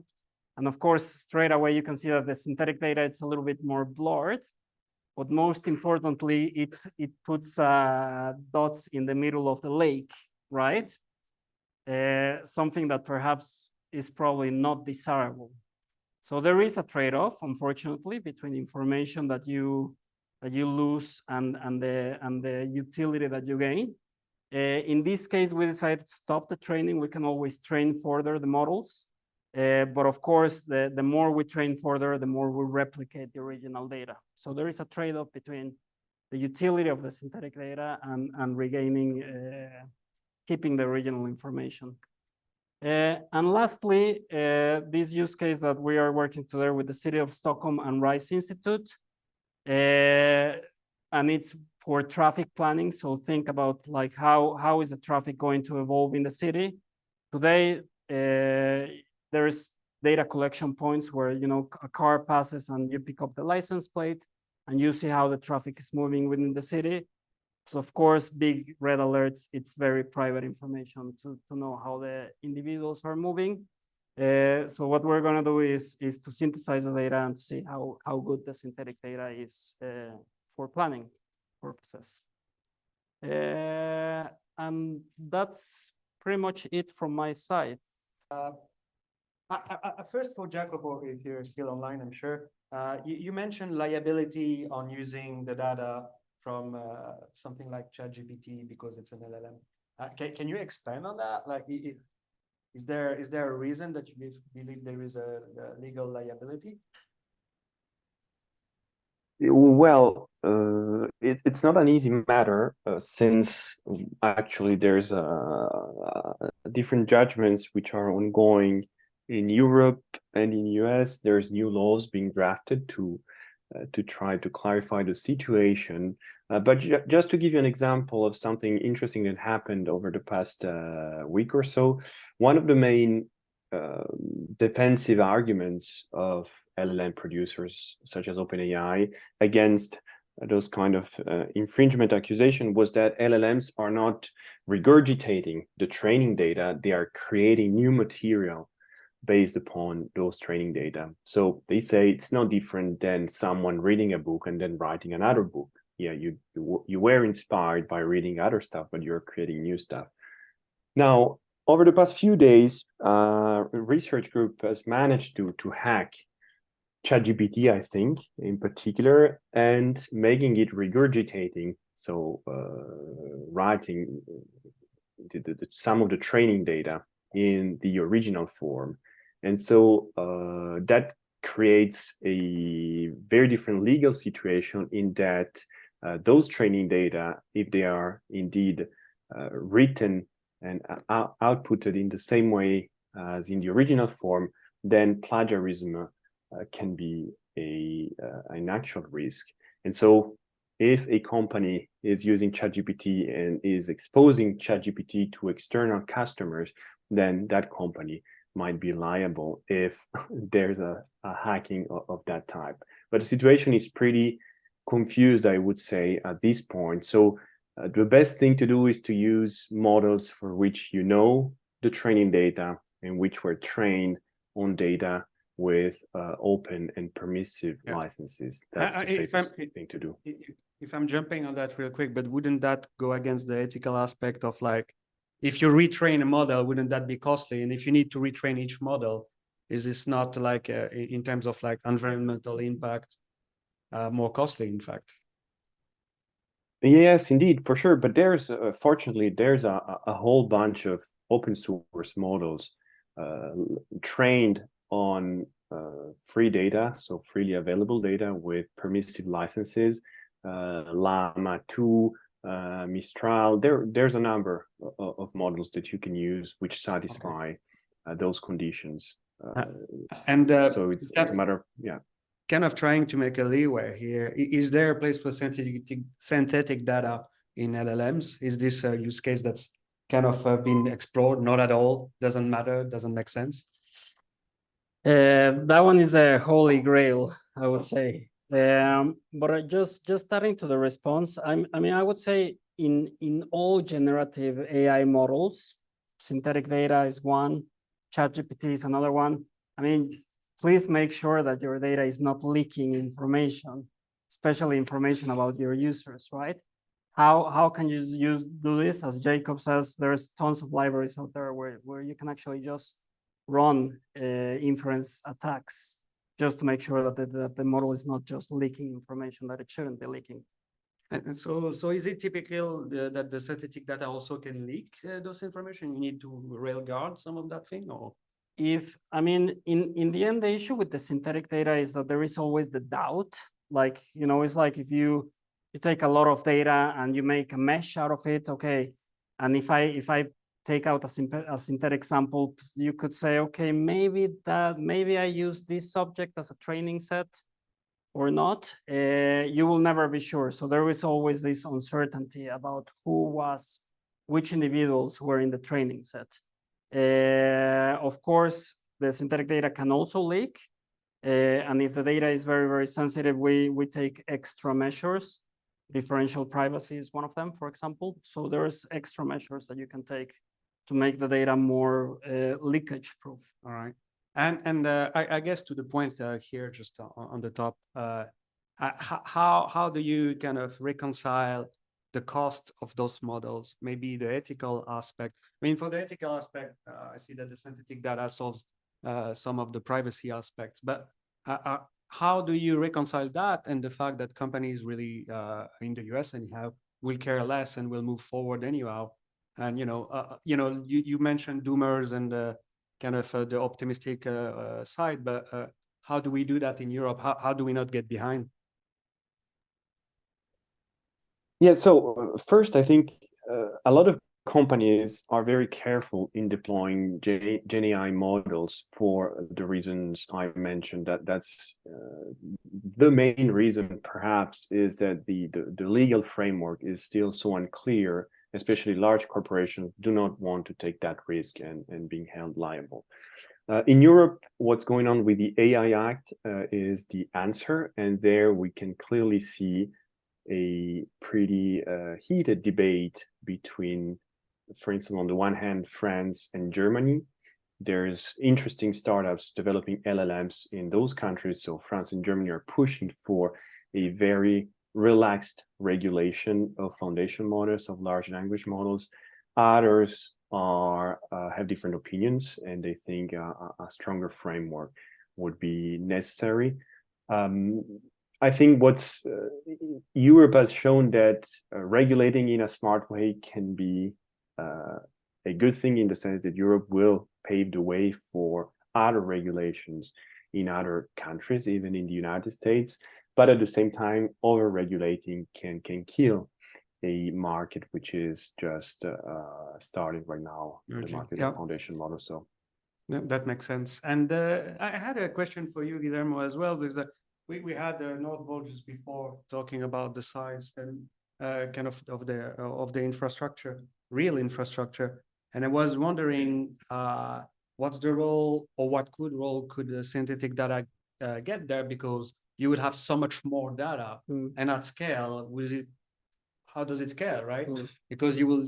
And of course, straight away, you can see that the synthetic data, it's a little bit more blurred, but most importantly, it puts dots in the middle of the lake, right? Something that perhaps is probably not desirable. So there is a trade-off, unfortunately, between information that you lose and the utility that you gain. In this case, we decided to stop the training. We can always train further the models. But of course, the more we train further, the more we replicate the original data. So there is a trade-off between the utility of the synthetic data and regaining, keeping the original information. And lastly, this use case that we are working together with the City of Stockholm and Rice Institute, and it's for traffic planning. So think about like how is the traffic going to evolve in the city? Today, there's data collection points where a car passes and you pick up the license plate and you see how the traffic is moving within the city. So of course, big red alerts, it's very private information to know how the individuals are moving. So what we're gonna do is to synthesize the data and to see how good the synthetic data is for planning purposes. And that's pretty much it from my side. First for Jacopo, if you're still online, I'm sure. You mentioned liability on using the data from something like ChatGPT because it's an LLM. Can you expand on that? Like, is there a reason that you believe there is a legal liability? Well, it's not an easy matter since actually there's different judgments which are ongoing in Europe and in US. There's new laws being drafted to try to clarify the situation. But just to give you an example of something interesting that happened over the past week or so, one of the main defensive arguments of LLM producers such as OpenAI against those kind of infringement accusation was that LLMs are not regurgitating the training data, they are creating new material based upon those training data. So they say it's no different than someone reading a book and then writing another book. Yeah, you were inspired by reading other stuff, but you're creating new stuff. Now, over the past few days, a research group has managed to hack ChatGPT, I think, in particular, and making it regurgitating so writing some of the training data in the original form. And so that creates a very different legal situation in that those training data, if they are indeed written and outputted in the same way as in the original form, then plagiarism can be an actual risk. And so if a company is using ChatGPT and is exposing ChatGPT to external customers, then that company might be liable if there's a hacking of that type. But the situation is pretty confused, I would say, at this point. So the best thing to do is to use models for which you know the training data and which were trained on data with open and permissive licenses. That's the safest thing to do. If I'm jumping on that real quick, but wouldn't that go against the ethical aspect of like, if you retrain a model, wouldn't that be costly? And if you need to retrain each model, is this not like in terms of like environmental impact, more costly, in fact? Yes, indeed, for sure. But there's fortunately, there's a whole bunch of open source models trained on free data, so freely available data with permissive licenses, Llama 2, Mistral. There's a number of models that you can use which satisfy those conditions. So it's a matter of, yeah. Kind of trying to make a leeway here. Is there a place for synthetic data in LLMs? Is this a use case that's kind of been explored? Not at all, doesn't matter, doesn't make sense? That one is a holy grail, I would say. But just starting to the response, I mean, I would say in all generative AI models, synthetic data is one, ChatGPT is another one. I mean, please make sure that your data is not leaking information, especially information about your users, right? How can you do this? As Jacob says, there's tons of libraries out there where you can actually just run inference attacks just to make sure that the model is not just leaking information that it shouldn't be leaking. And so is it typical that the synthetic data also can leak those information? You need to railguard some of that thing, or? I mean, in the end, the issue with the synthetic data is that there is always the doubt. Like, you know, it's like if you take a lot of data and you make a mesh out of it, okay. And if I take out a synthetic sample, you could say, okay, maybe I use this subject as a training set or not. You will never be sure. So there is always this uncertainty about which individuals were in the training set. Of course, the synthetic data can also leak. And if the data is very, very sensitive, we take extra measures. Differential privacy is one of them, for example. So there's extra measures that you can take to make the data more leakage proof. All right. And I guess to the point here, just on the top, how do you kind of reconcile the cost of those models, maybe the ethical aspect? I mean, for the ethical aspect, I see that the synthetic data solves some of the privacy aspects, but how do you reconcile that and the fact that companies really in the US anyhow will care less and will move forward anyhow? And you mentioned doomers and kind of the optimistic side, but how do we do that in Europe? How do we not get behind? Yeah, so first, I think a lot of companies are very careful in deploying Gen AI models for the reasons I mentioned. That's the main reason, perhaps, is that the legal framework is still so unclear, especially large corporations do not want to take that risk and being held liable. In Europe, what's going on with the AI Act is the answer, and there we can clearly see a pretty heated debate between, for instance, on the one hand, France and Germany. There's interesting startups developing LLMs in those countries. So France and Germany are pushing for a very relaxed regulation of foundation models, of large language models. Others have different opinions, and they think a stronger framework would be necessary. I think what's Europe has shown that regulating in a smart way can be a good thing, in the sense that Europe will pave the way for other regulations in other countries, even in the United States. But at the same time, over-regulating can kill a market which is just starting right now, the market Yeah. foundation model. So That makes sense. And I had a question for you, Guillermo, as well, because we had Northvolt just before talking about the size and kind of the infrastructure, real infrastructure. And I was wondering what's the role, or what role could the synthetic data get there, because you would have so much more data and at scale. How does it scale, right? Because you will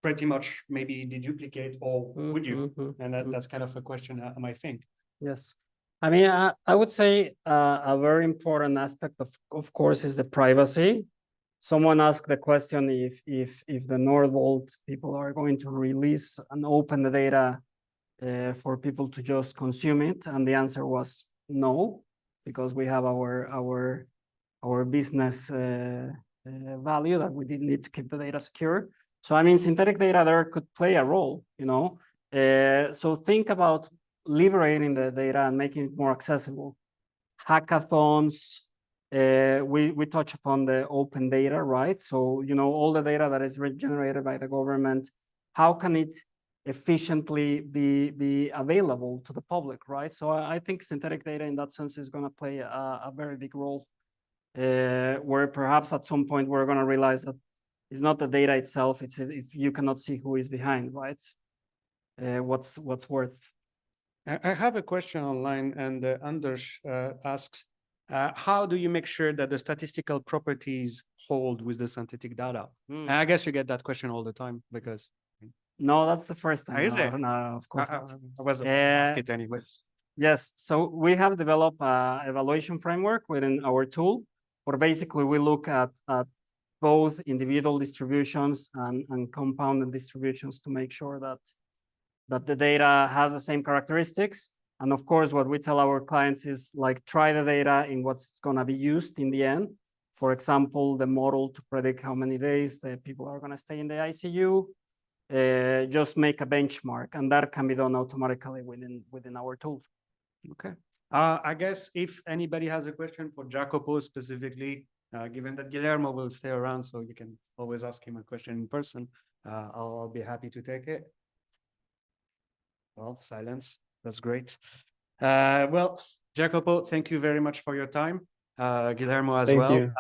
pretty much maybe deduplicate, or would you? And that's kind of a question I might think. Yes. I mean, I would say a very important aspect of course, is the privacy. Someone asked the question if the Northvolt people are going to release and open the data for people to just consume it, and the answer was no, because we have our business value that we did need to keep the data secure. So I mean, synthetic data there could play a role, you know. So think about liberating the data and making it more accessible. Hackathons, we touch upon the open data, right? So, you know, all the data that is generated by the government, how can it efficiently be available to the public, right? So I think synthetic data in that sense is going to play a very big role, where perhaps at some point we're going to realize that it's not the data itself, it's if you cannot see who is behind, right? What's worth. I have a question online, and Anders asks, how do you make sure that the statistical properties hold with the synthetic data? And I guess you get that question all the time, because... No, that's the first time. Is it? No, of course not. I was about to ask it anyway. Yes, so we have developed an evaluation framework within our tool, where basically we look at both individual distributions and compounded distributions to make sure that the data has the same characteristics. And of course, what we tell our clients is like, try the data in what's going to be used in the end. For example, the model to predict how many days the people are going to stay in the ICU. Just make a benchmark, and that can be done automatically within our tool. Okay. I guess if anybody has a question for Jacopo specifically, given that Guillermo will stay around, so you can always ask him a question in person, I'll be happy to take it. Well, silence. That's great. Well, Jacopo, thank you very much for your time. Guillermo as well.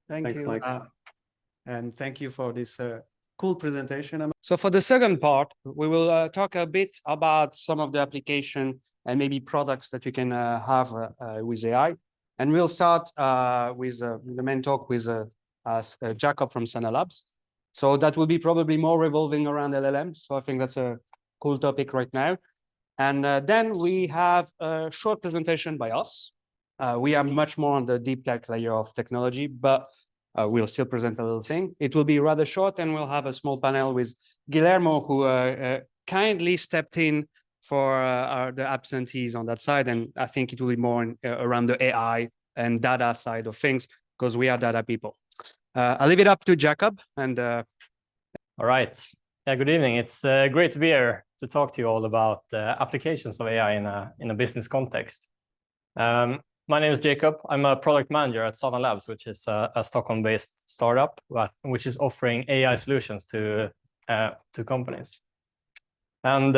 Thank you. Thanks, Lex. And thank you for this cool presentation. So for the second part, we will talk a bit about some of the application and maybe products that you can have with AI. And we'll start with the main talk with Jacob from Sana Labs. So that will be probably more revolving around LLMs. So I think that's a cool topic right now. And then we have a short presentation by us. We are much more on the deep tech layer of technology, but we'll still present a little thing. It will be rather short, and we'll have a small panel with Guillermo, who kindly stepped in for the absentees on that side. And I think it will be more around the AI and data side of things, because we are data people. I'll leave it up to Jacob. And all right. Yeah, good evening. It's great to be here to talk to you all about applications of AI in a business context. My name is Jacob. I'm a product manager at Sana Labs, which is a Stockholm-based startup, which is offering AI solutions to companies. And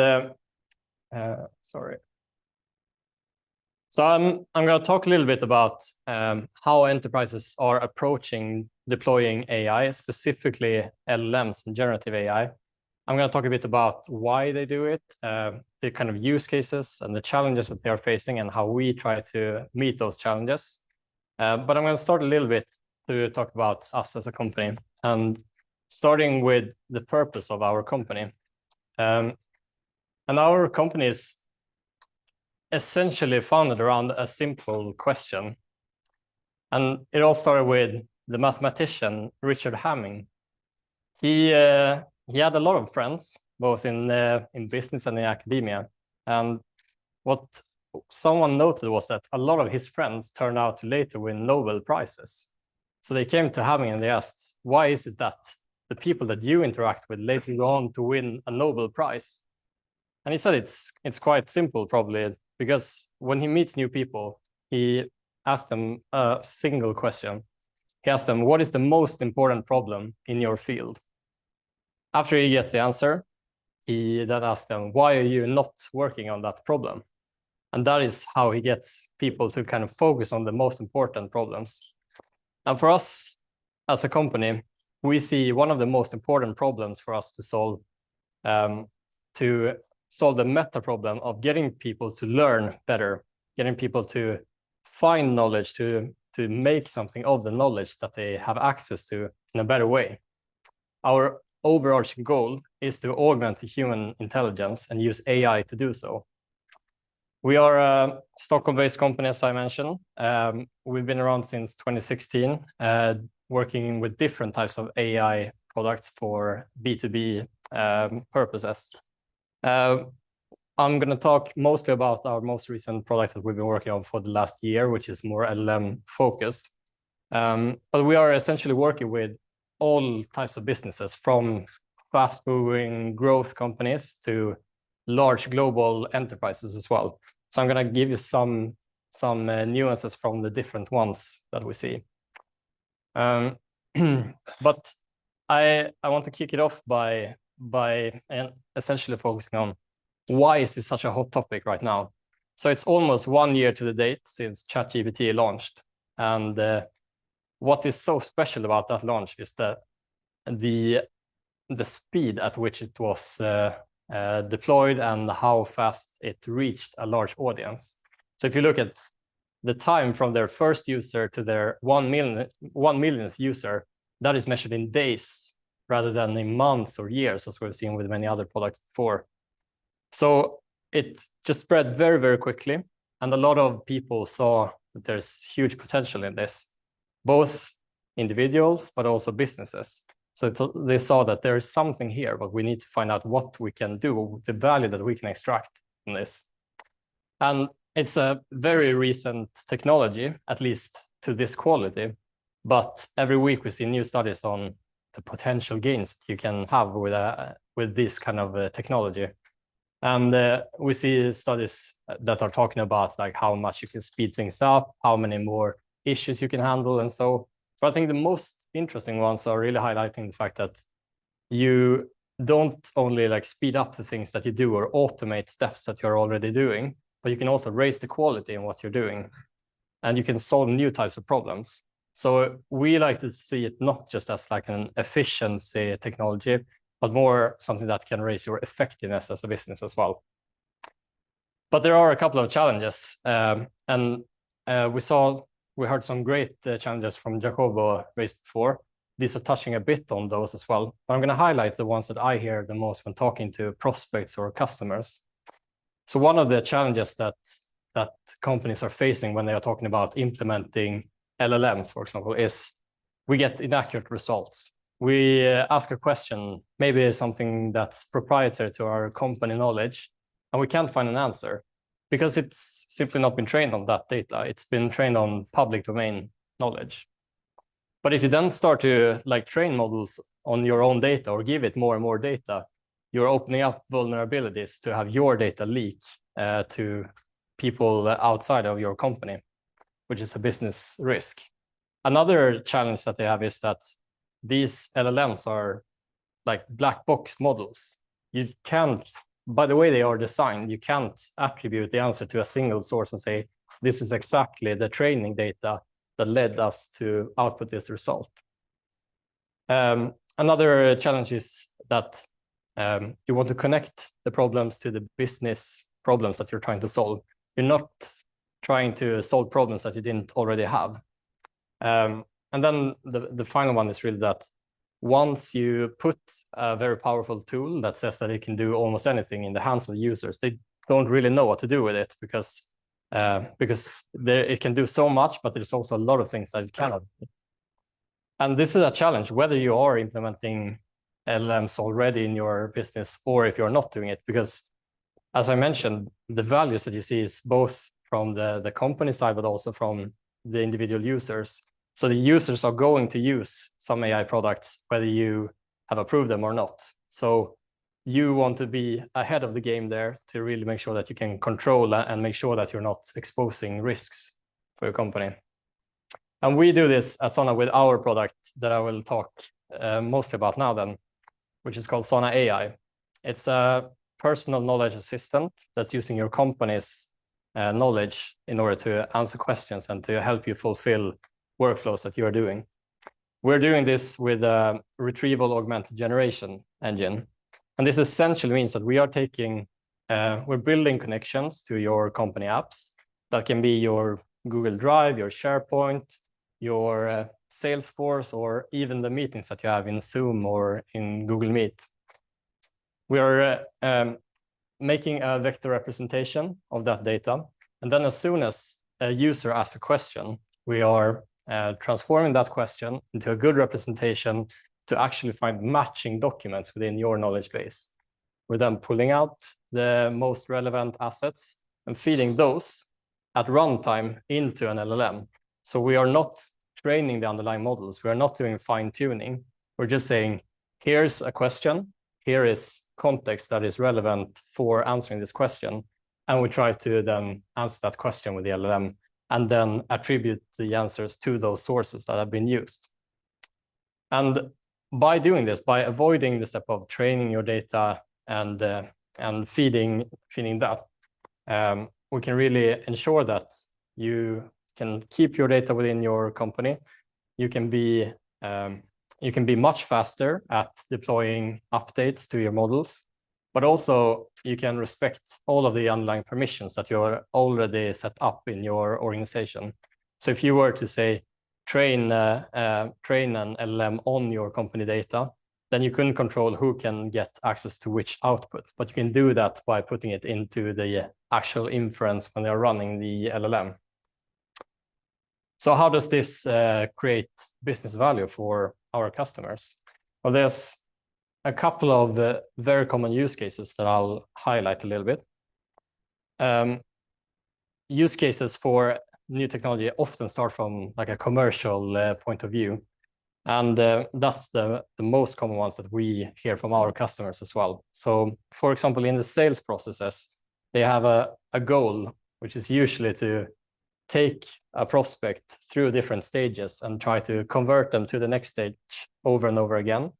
sorry. So I'm going to talk a little bit about how enterprises are approaching deploying AI, specifically LLMs and generative AI. I'm going to talk a bit about why they do it, the kind of use cases and the challenges that they are facing, and how we try to meet those challenges. But I'm going to start a little bit to talk about us as a company, and starting with the purpose of our company. And our company is essentially founded around a simple question. And it all started with the mathematician Richard Hamming. He had a lot of friends, both in business and in academia. And what someone noted was that a lot of his friends turned out to later win Nobel Prizes. So they came to Hamming and they asked, why is it that the people that you interact with later go on to win a Nobel Prize? And he said it's quite simple, probably, because when he meets new people, he asks them a single question. He asks them, what is the most important problem in your field? After he gets the answer, he then asks them, why are you not working on that problem? And that is how he gets people to kind of focus on the most important problems. And for us as a company, we see one of the most important problems for us to solve the meta problem of getting people to learn better, getting people to find knowledge, to make something of the knowledge that they have access to in a better way. Our overarching goal is to augment the human intelligence and use AI to do so. We are a Stockholm-based company, as I mentioned. We've been around since 2016, working with different types of AI products for B2B purposes. I'm going to talk mostly about our most recent product that we've been working on for the last year, which is more LLM focused. But we are essentially working with all types of businesses, from fast-moving growth companies to large global enterprises as well. So I'm going to give you some nuances from the different ones that we see. But I want to kick it off by essentially focusing on why is this such a hot topic right now. So it's almost 1 year to the date since ChatGPT launched, and what is so special about that launch is that the speed at which it was deployed and how fast it reached a large audience. So if you look at the time from their first user to their 1 millionth user, that is measured in days rather than in months or years, as we've seen with many other products before. So it just spread very, very quickly. And a lot of people saw that there's huge potential in this, both individuals, but also businesses. So they saw that there is something here, but we need to find out what we can do, the value that we can extract from this. And it's a very recent technology, at least to this quality. But every week we see new studies on the potential gains you can have with this kind of technology. And we see studies that are talking about like how much you can speed things up, how many more issues you can handle, and so. But I think the most interesting ones are really highlighting the fact that you don't only like speed up the things that you do or automate steps that you're already doing, but you can also raise the quality in what you're doing, and you can solve new types of problems. So we like to see it not just as like an efficiency technology, but more something that can raise your effectiveness as a business as well. But there are a couple of challenges, and we heard some great challenges from Jacobo raised before. These are touching a bit on those as well. But I'm going to highlight the ones that I hear the most when talking to prospects or customers. So one of the challenges that companies are facing when they are talking about implementing LLMs, for example, is we get inaccurate results. We ask a question, maybe something that's proprietary to our company knowledge, and we can't find an answer because it's simply not been trained on that data. It's been trained on public domain knowledge. But if you then start to like train models on your own data or give it more and more data, you're opening up vulnerabilities to have your data leak to people outside of your company, which is a business risk. Another challenge that they have is that these LLMs are like black box models. You can't, by the way they are designed, you can't attribute the answer to a single source and say, this is exactly the training data that led us to output this result. Another challenge is that you want to connect the problems to the business problems that you're trying to solve. You're not trying to solve problems that you didn't already have. And then the final one is really that once you put a very powerful tool that says that it can do almost anything in the hands of users, they don't really know what to do with it because it can do so much, but there's also a lot of things that it cannot do. And this is a challenge, whether you are implementing LLMs already in your business or if you're not doing it, because as I mentioned, the values that you see is both from the company side, but also from the individual users. So the users are going to use some AI products, whether you have approved them or not. So you want to be ahead of the game there to really make sure that you can control and make sure that you're not exposing risks for your company. And we do this at Sona with our product that I will talk mostly about now then, which is called Sona AI. It's a personal knowledge assistant that's using your company's knowledge in order to answer questions and to help you fulfill workflows that you are doing. We're doing this with a retrieval augmented generation engine. And this essentially means that we are we're building connections to your company apps. That can be your Google Drive, your SharePoint, your Salesforce, or even the meetings that you have in Zoom or in Google Meet. We are making a vector representation of that data. And then as soon as a user asks a question, we are transforming that question into a good representation to actually find matching documents within your knowledge base. We're then pulling out the most relevant assets and feeding those at runtime into an LLM. So we are not training the underlying models. We are not doing fine tuning. We're just saying, here's a question. Here is context that is relevant for answering this question. And we try to then answer that question with the LLM and then attribute the answers to those sources that have been used. And by doing this, by avoiding the step of training your data and feeding that, we can really ensure that you can keep your data within your company. You can be much faster at deploying updates to your models, but also you can respect all of the underlying permissions that you're already set up in your organization. So if you were to say, train an LLM on your company data, then you couldn't control who can get access to which outputs, but you can do that by putting it into the actual inference when they're running the LLM. So how does this create business value for our customers? Well, there's a couple of very common use cases that I'll highlight a little bit. Use cases for new technology often start from like a commercial point of view. And that's the most common ones that we hear from our customers as well. So for example, in the sales processes, they have a goal, which is usually to take a prospect through different stages and try to convert them to the next stage over and over again.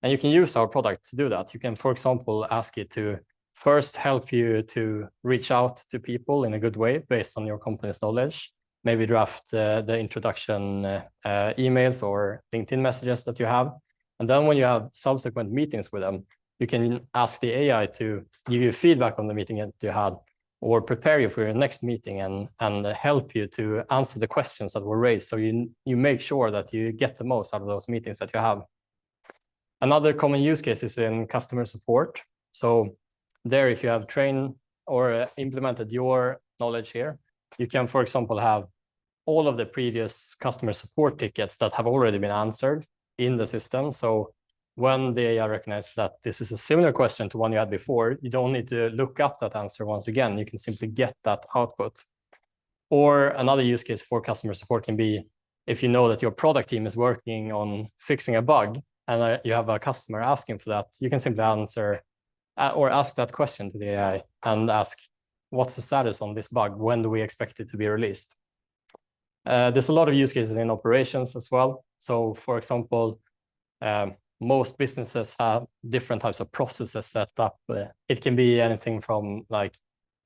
And you can use our product to do that. You can, for example, ask it to first help you to reach out to people in a good way based on your company's knowledge. Maybe draft the introduction emails or LinkedIn messages that you have. And then when you have subsequent meetings with them, you can ask the AI to give you feedback on the meeting that you had, or prepare you for your next meeting and help you to answer the questions that were raised. So you make sure that you get the most out of those meetings that you have. Another common use case is in customer support. So there, if you have trained or implemented your knowledge here, you can, for example, have all of the previous customer support tickets that have already been answered in the system. So when the AI recognizes that this is a similar question to one you had before, you don't need to look up that answer once again. You can simply get that output. Or another use case for customer support can be if you know that your product team is working on fixing a bug and you have a customer asking for that, you can simply answer or ask that question to the AI and ask, what's the status on this bug? When do we expect it to be released? There's a lot of use cases in operations as well. So for example, most businesses have different types of processes set up. It can be anything from like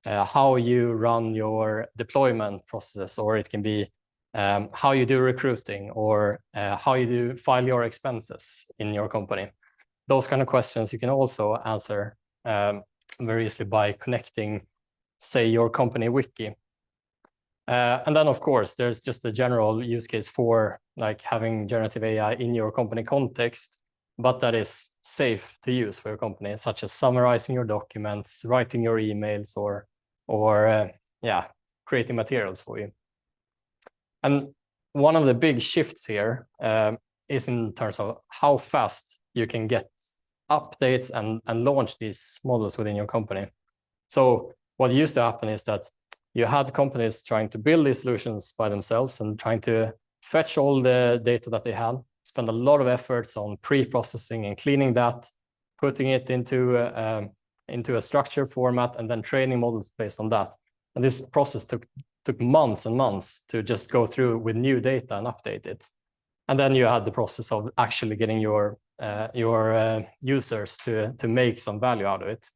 how you run your deployment process, or it can be how you do recruiting, or how you do file your expenses in your company. Those kind of questions you can also answer very easily by connecting, say, your company wiki. And then, of course, there's just a general use case for like having generative AI in your company context, but that is safe to use for your company, such as summarizing your documents, writing your emails, or creating materials for you. And one of the big shifts here is in terms of how fast you can get updates and launch these models within your company. So what used to happen is that you had companies trying to build these solutions by themselves and trying to fetch all the data that they had, spend a lot of efforts on pre-processing and cleaning that, putting it into a structured format, and then training models based on that. And this process took months and months to just go through with new data and update it. And then you had the process of actually getting your users to make some value out of it.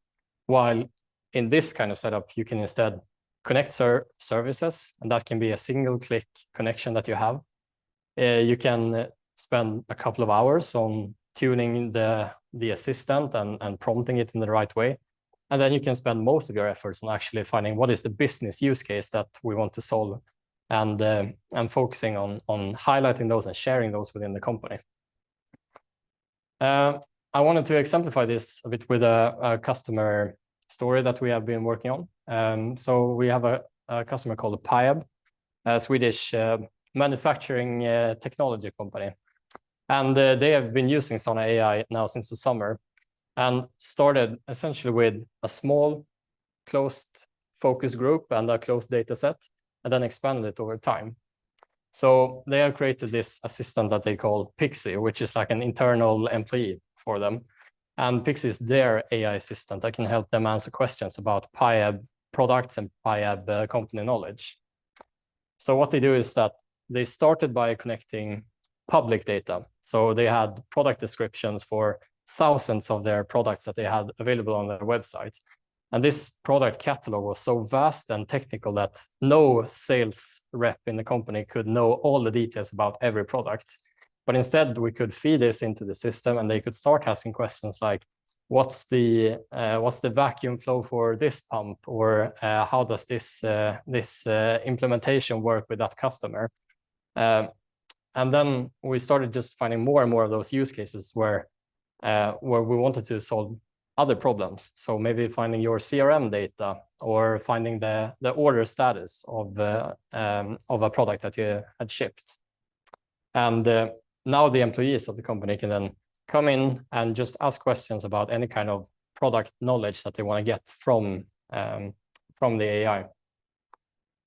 While in this kind of setup, you can instead connect services, and that can be a single click connection that you have. You can spend a couple of hours on tuning the assistant and prompting it in the right way. And then you can spend most of your efforts on actually finding what is the business use case that we want to solve, and focusing on highlighting those and sharing those within the company. I wanted to exemplify this a bit with a customer story that we have been working on. So we have a customer called Piab, a Swedish manufacturing technology company. And they have been using Sana AI now since the summer, and started essentially with a small closed focus group and a closed data set, and then expanded it over time. So they have created this assistant that they call Pixie, which is like an internal employee for them. And Pixie is their AI assistant that can help them answer questions about Piab products and Piab company knowledge. So what they do is that they started by connecting public data. So they had product descriptions for thousands of their products that they had available on their website. And this product catalog was so vast and technical that no sales rep in the company could know all the details about every product. But instead, we could feed this into the system, and they could start asking questions like, what's the vacuum flow for this pump, or how does this implementation work with that customer? And then we started just finding more and more of those use cases where we wanted to solve other problems. So maybe finding your CRM data, or finding the order status of a product that you had shipped. And now the employees of the company can then come in and just ask questions about any kind of product knowledge that they want to get from the AI.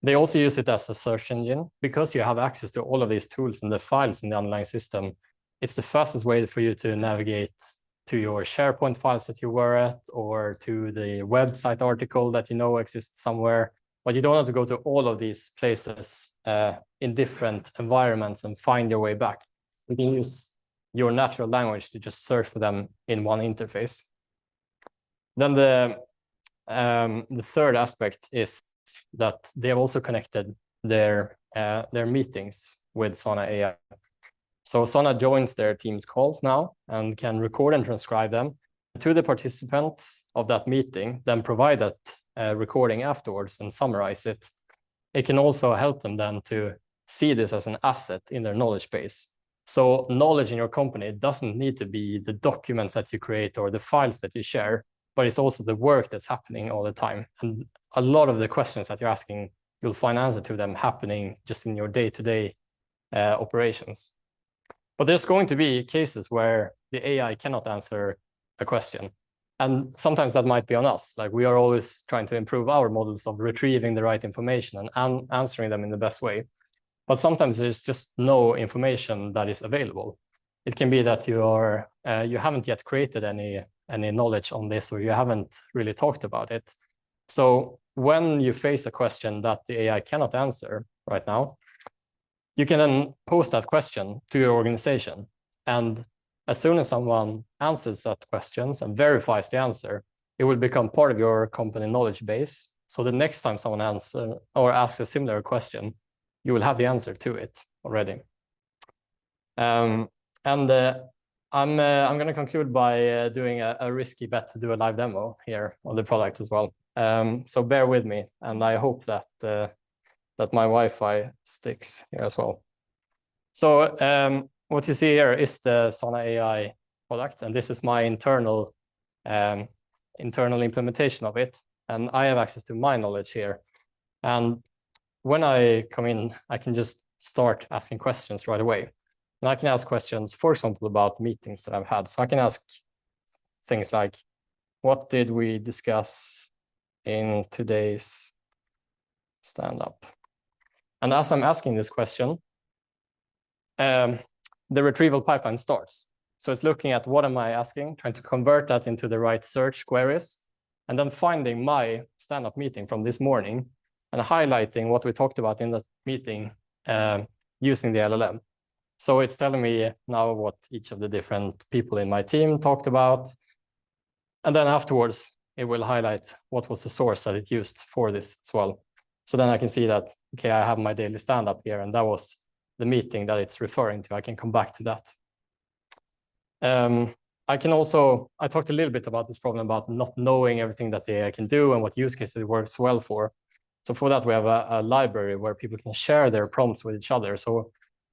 They also use it as a search engine. Because you have access to all of these tools and the files in the underlying system, it's the fastest way for you to navigate to your SharePoint files that you were at, or to the website article that you know exists somewhere. But you don't have to go to all of these places in different environments and find your way back. You can use your natural language to just search for them in one interface. Then the third aspect is that they have also connected their meetings with Sana AI. So Sana joins their team's calls now and can record and transcribe them to the participants of that meeting, then provide that recording afterwards and summarize it. It can also help them then to see this as an asset in their knowledge base. So knowledge in your company doesn't need to be the documents that you create or the files that you share, but it's also the work that's happening all the time. And a lot of the questions that you're asking, you'll find answer to them happening just in your day-to-day operations. But there's going to be cases where the AI cannot answer a question. And sometimes that might be on us. Like, we are always trying to improve our models of retrieving the right information and answering them in the best way. But sometimes there's just no information that is available. It can be that you haven't yet created any knowledge on this, or you haven't really talked about it. So when you face a question that the AI cannot answer right now, you can then pose that question to your organization. And as soon as someone answers that questions and verifies the answer, it will become part of your company knowledge base. So the next time someone answers or asks a similar question, you will have the answer to it already. I'm going to conclude by doing a risky bet to do a live demo here on the product as well. So bear with me, and I hope that that my Wi-Fi sticks here as well. So what you see here is the Sana AI product, and this is my internal implementation of it. And I have access to my knowledge here. And when I come in, I can just start asking questions right away. And I can ask questions, for example, about meetings that I've had. So I can ask things like, what did we discuss in today's stand-up? And as I'm asking this question, the retrieval pipeline starts. So it's looking at what am I asking, trying to convert that into the right search queries, and then finding my stand-up meeting from this morning and highlighting what we talked about in that meeting using the LLM. So it's telling me now what each of the different people in my team talked about. And then afterwards, it will highlight what was the source that it used for this as well. So then I can see that, okay, I have my daily stand-up here, and that was the meeting that it's referring to. I can come back to that. I talked a little bit about this problem about not knowing everything that the AI can do and what use cases it works well for. So for that, we have a library where people can share their prompts with each other. So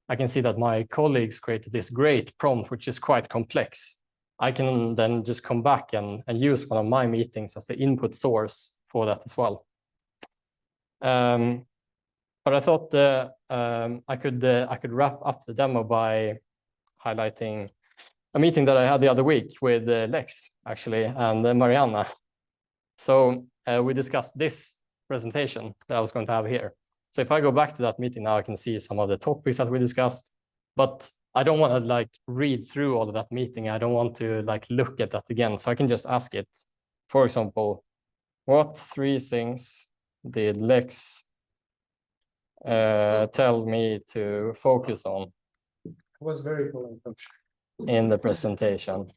I can see that my colleagues created this great prompt, which is quite complex. I can then just come back and use one of my meetings as the input source for that as well. But I thought I could wrap up the demo by highlighting a meeting that I had the other week with Lex, actually, and Mariana. So we discussed this presentation that I was going to have here. So if I go back to that meeting now, I can see some of the topics that we discussed, but I don't want to read through all of that meeting. I don't want to look at that again. So I can just ask it, for example, what 3 things did Lex tell me to focus on? It was very cool in the presentation.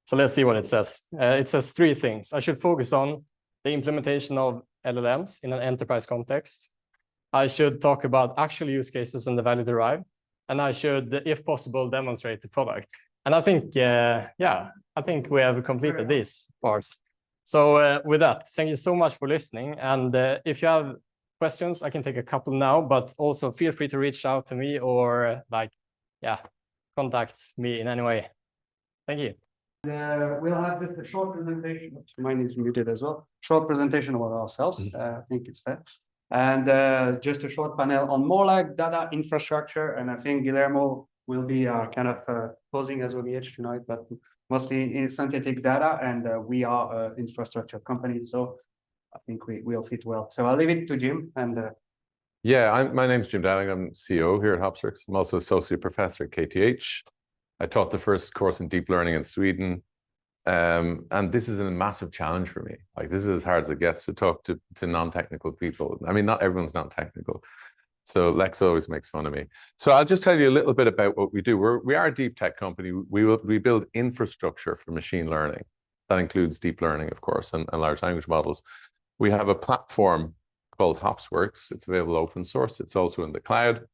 So let's see what it says. It says 3 things. I should focus on the implementation of LLMs in an enterprise context. I should talk about actual use cases and the value derived. And I should, if possible, demonstrate the product. And I think, I think we have completed these parts. So with that, thank you so much for listening. And if you have questions, I can take a couple now, but also feel free to reach out to me or contact me in any way. Thank you. We'll have just a short presentation. Mine is muted as well. Short presentation about ourselves. I think it's fair. And just a short panel on more like data infrastructure. And I think Guillermo will be kind of posing as OVH tonight, but mostly in synthetic data. And we are an infrastructure company. So I think we'll fit well. So I'll leave it to Jim. And my name's Jim Downing. I'm CEO here at Hopsworks. I'm also associate professor at KTH. I taught the first course in deep learning in Sweden. And this is a massive challenge for me. This is as hard as it gets to talk to non-technical people. I mean, not everyone's non-technical. So Lex always makes fun of me. So I'll just tell you a little bit about what we do. We are a deep tech company. We build infrastructure for machine learning. That includes deep learning, of course, and large language models. We have a platform called Hopsworks. It's available open source. It's also in the cloud.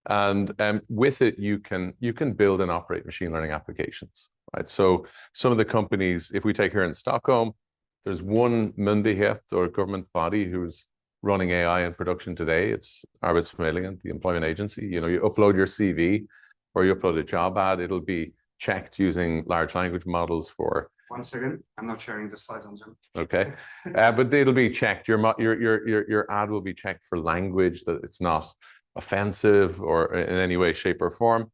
And with it, you can build and operate machine learning applications, right? So some of the companies, if we take here in Stockholm, there's one myndighet or government body who's running AI in production today. It's Arbetsförmedlingen, the employment agency. You upload your CV or you upload a job ad, it'll be checked using large language models for. 1 second, I'm not sharing the slides on Zoom. Okay, but it'll be checked. Your ad will be checked for language, that it's not offensive or in any way, shape, or form.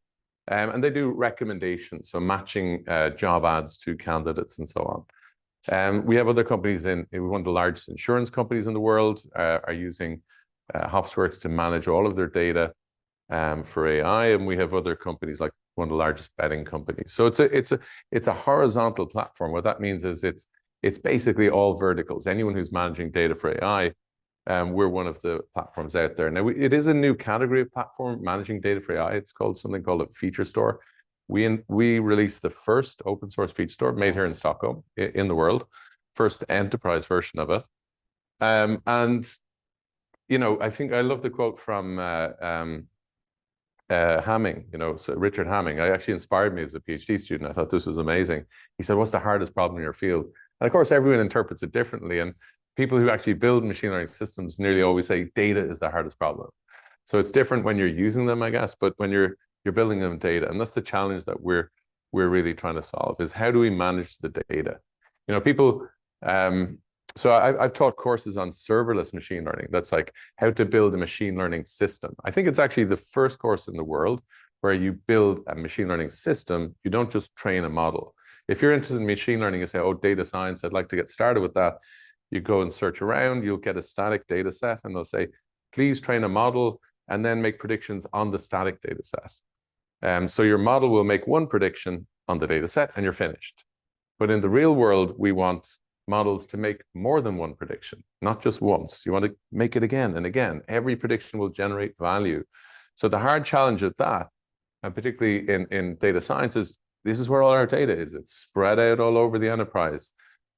And they do recommendations, so matching job ads to candidates and so on. We have other companies one of the largest insurance companies in the world are using Hopsworks to manage all of their data for AI, and we have other companies like one of the largest betting companies. So it's a horizontal platform. What that means is it's basically all verticals. Anyone who's managing data for AI, we're one of the platforms out there. Now, it is a new category of platform, managing data for AI. It's called something called a feature store. We released the first open source feature store made here in Stockholm, in the world, first enterprise version of it. And, I think I love the quote from Hamming, so Richard Hamming. I actually inspired me as a PhD student. I thought this was amazing. He said, what's the hardest problem in your field? And of course, everyone interprets it differently. And people who actually build machine learning systems nearly always say data is the hardest problem. So it's different when you're using them, I guess, but when you're building them data, and that's the challenge that we're really trying to solve, is how do we manage the data? People, so I've taught courses on serverless machine learning. That's like how to build a machine learning system. I think it's actually the first course in the world where you build a machine learning system. You don't just train a model. If you're interested in machine learning, you say, oh, data science, I'd like to get started with that. You go and search around, you'll get a static data set, and they'll say, please train a model and then make predictions on the static data set. So your model will make one prediction on the data set and you're finished. But in the real world, we want models to make more than one prediction, not just once. You want to make it again and again. Every prediction will generate value. So the hard challenge of that, and particularly in data science, is this is where all our data is. It's spread out all over the enterprise.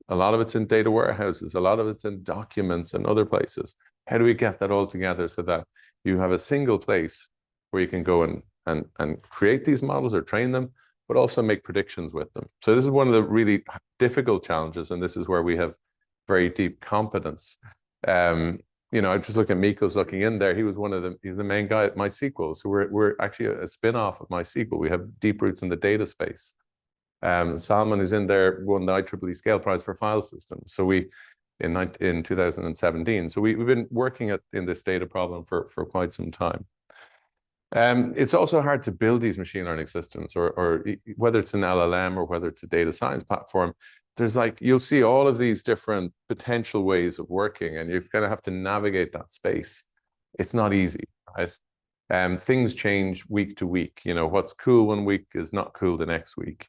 A lot of it's in data warehouses. A lot of it's in documents and other places. How do we get that all together so that you have a single place where you can go and create these models or train them, but also make predictions with them? So this is one of the really difficult challenges, and this is where we have very deep competence. You know, I just look at Mikkel's looking in there. He was he's the main guy at MySQL. So we're actually a spin-off of MySQL. We have deep roots in the data space. Salman, who's in there, won the IEEE Scale Prize for file systems. So in 2017. So we've been working in this data problem for quite some time. It's also hard to build these machine learning systems, or whether it's an LLM or whether it's a data science platform. There's you'll see all of these different potential ways of working, and you're going to have to navigate that space. It's not easy, right? Things change week to week. You know, what's cool one week is not cool the next week.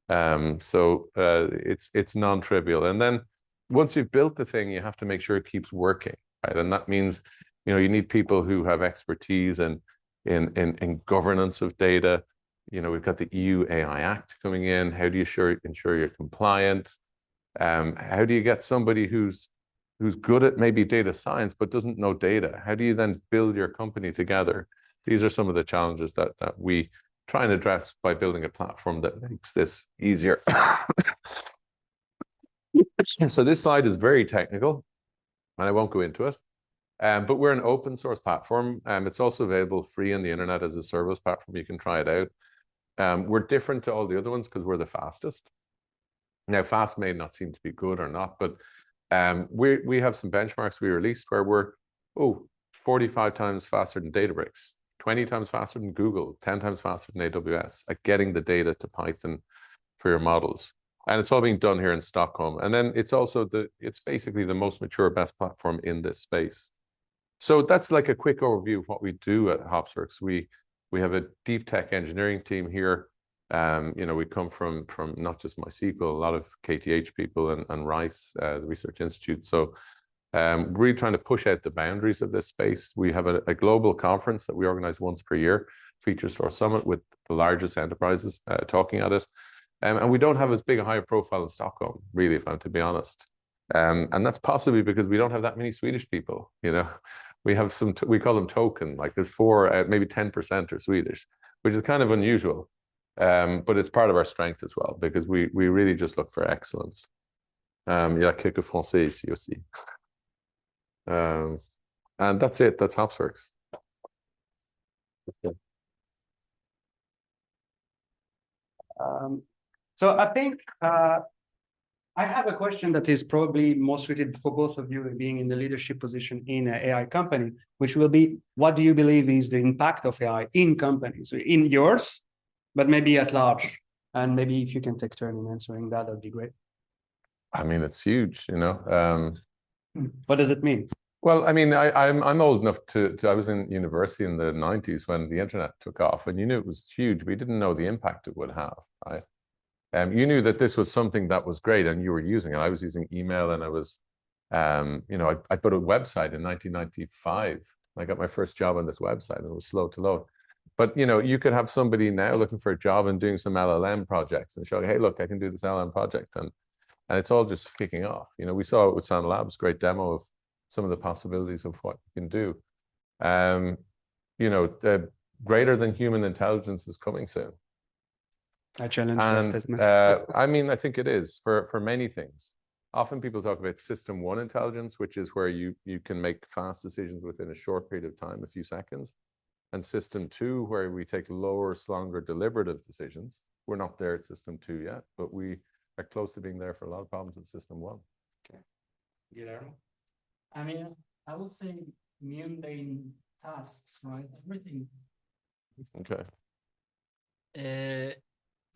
So it's non-trivial. And then once you've built the thing, you have to make sure it keeps working, right? And that means, you know, you need people who have expertise in governance of data. You know, we've got the EU AI Act coming in. How do you ensure you're compliant? How do you get somebody who's good at maybe data science but doesn't know data? How do you then build your company together? These are some of the challenges that we try and address by building a platform that makes this easier. So this slide is very technical, and I won't go into it. But we're an open source platform. It's also available free on the internet as a service platform. You can try it out. We're different to all the other ones because we're the fastest. Now, fast may not seem to be good or not, but we have some benchmarks we released where we're 45 times faster than Databricks, 20 times faster than Google, 10 times faster than AWS at getting the data to Python for your models. And it's all being done here in Stockholm. And then it's also it's basically the most mature, best platform in this space. So that's like a quick overview of what we do at Hopsworks. We have a deep tech engineering team here. You know, we come from not just MySQL, a lot of KTH people and Rice, the Research Institute. So really trying to push out the boundaries of this space. We have a global conference that we organize once per year, Feature Store Summit, with the largest enterprises talking at it. And we don't have as big a higher profile in Stockholm, really, if I'm to be honest. And that's possibly because we don't have that many Swedish people, you know. We have we call them token, like there's 4, maybe 10% are Swedish, which is kind of unusual. But it's part of our strength as well, because we really just look for excellence. Il y a quelques Français ici aussi. And that's it. That's Hopsworks. Okay. So I think I have a question that is probably more suited for both of you being in the leadership position in an AI company, which will be, what do you believe is the impact of AI in companies, in yours, but maybe at large? And maybe if you can take turn in answering that, that'd be great. I mean, it's huge, you know. What does it mean? Well, I mean, I'm old enough I was in university in the 90s when the internet took off, and you knew it was huge. We didn't know the impact it would have, right? You knew that this was something that was great, and you were using it. I was using email, and I was, you know, I put a website in 1995. I got my first job on this website, and it was slow to load. But, you know, you could have somebody now looking for a job and doing some LLM projects and show, hey, look, I can do this LLM project. And it's all just kicking off. You know, we saw it with Sound Labs, great demo of some of the possibilities of what you can do. You know, the greater than human intelligence is coming soon. I challenge that statement. I mean, I think it is for many things. Often people talk about system one intelligence, which is where you can make fast decisions within a short period of time, a few seconds. And system two, where we take lower, longer deliberative decisions. We're not there at system two yet, but we are close to being there for a lot of problems at system one. Okay. Guillermo? I mean, I would say mundane tasks, right? Everything. Okay.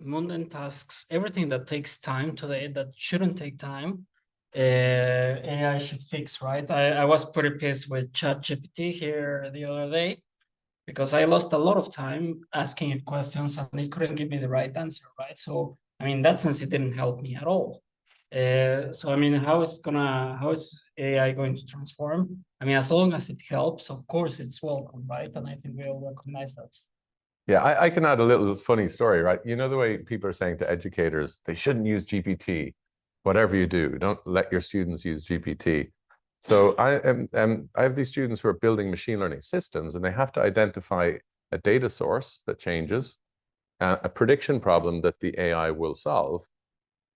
mundane tasks, everything that takes time today that shouldn't take time, AI should fix, right? I was pretty pissed with ChatGPT here the other day because I lost a lot of time asking it questions and it couldn't give me the right answer, right? So, I mean, in that sense, it didn't help me at all. So, I mean, how is AI going to transform? I mean, as long as it helps, of course, it's welcome, right? And I think we all recognize that. Yeah, I can add a little funny story, right? You know, the way people are saying to educators, they shouldn't use GPT. Whatever you do, don't let your students use GPT. So I have these students who are building machine learning systems, and they have to identify a data source that changes, a prediction problem that the AI will solve.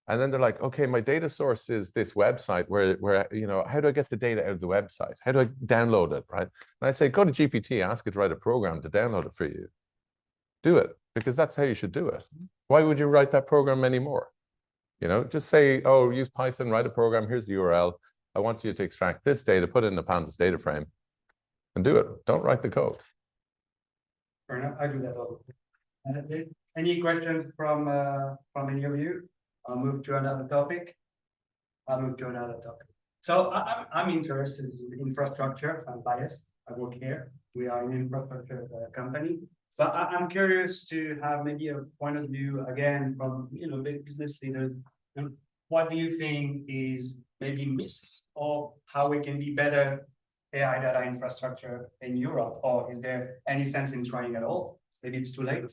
And then they're like, okay, my data source is this website where you know, how do I get the data out of the website? How do I download it, right? And I say, go to GPT, ask it to write a program to download it for you. Do it, because that's how you should do it. Why would you write that program anymore? You know, just say, oh, use Python, write a program, here's the URL. I want you to extract this data, put it in the pandas data frame, and do it. Don't write the code. Fair enough, I do that all the time. Any questions from any of you? I'll move to another topic. So I'm interested in infrastructure. I'm biased. I work here. We are an infrastructure company. But I'm curious to have maybe a point of view again from, you know, big business leaders. And what do you think is maybe missing, or how we can be better AI data infrastructure in Europe? Or is there any sense in trying at all? Maybe it's too late.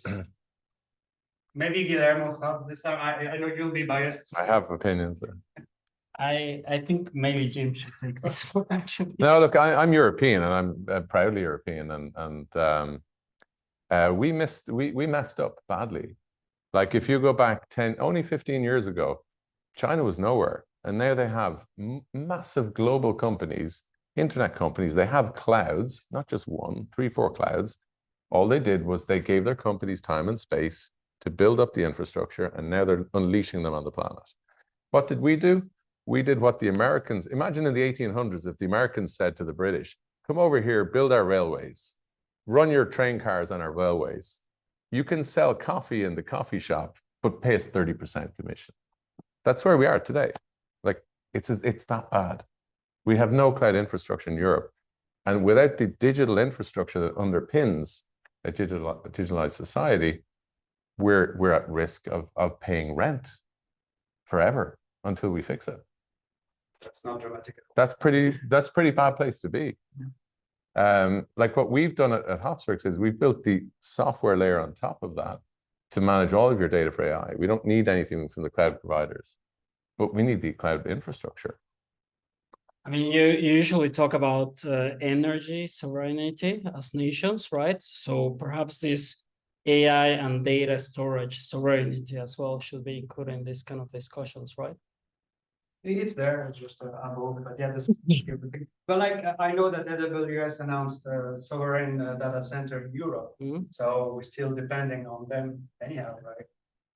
Maybe Guillermo starts this time. I know you'll be biased. I have opinions there. I think maybe Jim should take this one, actually. No, look, I'm European, and I'm proudly European, and we messed up badly. Like, if you go back only 15 years ago, China was nowhere, and now they have massive global companies, internet companies. They have clouds, not just one, 3, 4 clouds. All they did was they gave their companies time and space to build up the infrastructure, and now they're unleashing them on the planet. What did we do? We did what the Americans, imagine in the 1800s, if the Americans said to the British, come over here, build our railways, run your train cars on our railways. You can sell coffee in the coffee shop, but pay us 30% commission. That's where we are today. Like, it's that bad. We have no cloud infrastructure in Europe. And without the digital infrastructure that underpins a digitalized society, we're at risk of paying rent forever until we fix it. That's not dramatic. That's pretty bad place to be. Like, what we've done at Hopsworks is we've built the software layer on top of that to manage all of your data for AI. We don't need anything from the cloud providers, but we need the cloud infrastructure. I mean, you usually talk about energy sovereignty as nations, right? So perhaps this AI and data storage sovereignty as well should be included in this kind of discussions, right? It's there, it's just above, but yeah, this. But like, I know that AWS announced a sovereign data center in Europe, so we're still depending on them anyhow, right?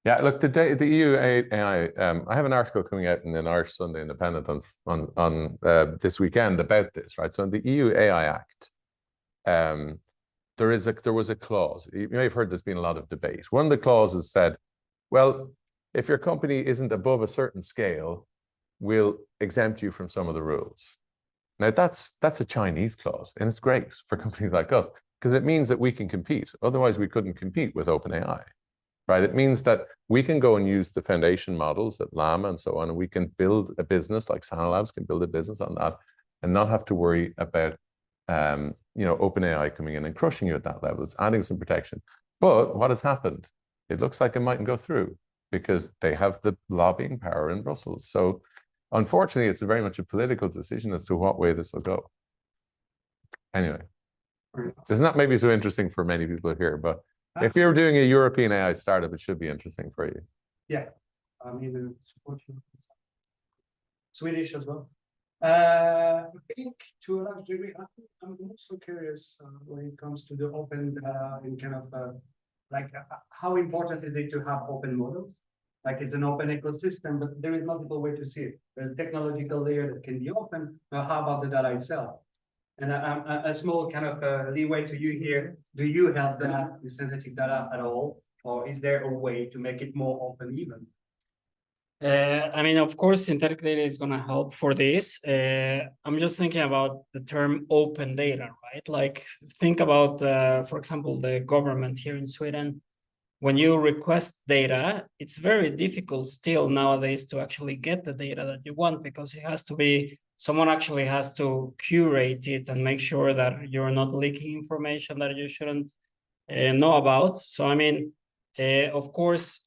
Yeah, look, the EU AI. I have an article coming out in an Irish Sunday Independent on this weekend about this, right? So in the EU AI Act, there was a clause. You may have heard there's been a lot of debate. One of the clauses said, well, if your company isn't above a certain scale, we'll exempt you from some of the rules. Now, that's a Chinese clause, and it's great for companies like us because it means that we can compete. Otherwise, we couldn't compete with OpenAI, right? It means that we can go and use the foundation models at Llama and so on, and we can build a business like Sanalabs can build a business on that and not have to worry about you know, OpenAI coming in and crushing you at that level. It's adding some protection. But what has happened? It looks like it mightn't go through because they have the lobbying power in Brussels. So unfortunately, it's very much a political decision as to what way this will go. Anyway, it's not maybe so interesting for many people here, but if you're doing a European AI startup, it should be interesting for you. Yeah, I mean, Swedish as well. I think to a large degree, I'm also curious when it comes to the open and kind of like how important is it to have open models? Like, it's an open ecosystem, but there is multiple ways to see it. There's a technological layer that can be open. Now, how about the data itself? And a small kind of leeway to you here. Do you have that synthetic data at all? or is there a way to make it more open even? I mean, of course, synthetic data is going to help for this. I'm just thinking about the term open data, right? Like, think about, for example, the government here in Sweden. When you request data, it's very difficult still nowadays to actually get the data that you want, because it has to be, someone actually has to curate it and make sure that you're not leaking information that you shouldn't know about. So, I mean, of course,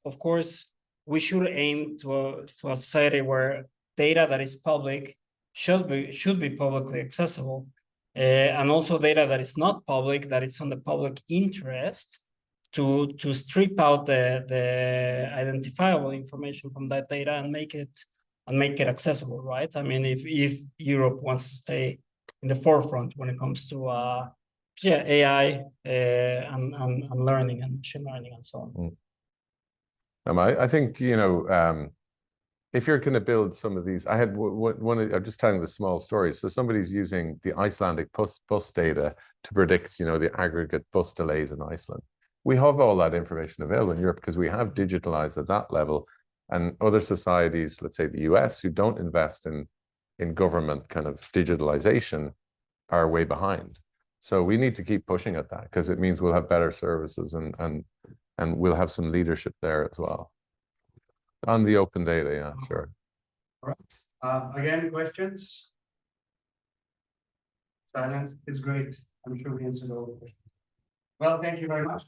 we should aim to a society where data that is public should be publicly accessible, and also data that is not public, that it's on the public interest, to strip out the identifiable information from that data and make it accessible, right? I mean, if Europe wants to stay in the forefront when it comes to AI and learning and machine learning and so on. I think, you know, if you're going to build some of these, I had I'm just telling the small story. So somebody's using the Icelandic bus data to predict, you know, the aggregate bus delays in Iceland. We have all that information available in Europe because we have digitalized at that level, and other societies, let's say the US, who don't invest in government kind of digitalization, are way behind. So we need to keep pushing at that, because it means we'll have better services and we'll have some leadership there as well. On the open data, yeah, sure. All right. Again, questions? Silence is great. I'm sure we answered all the questions. Well, thank you very much.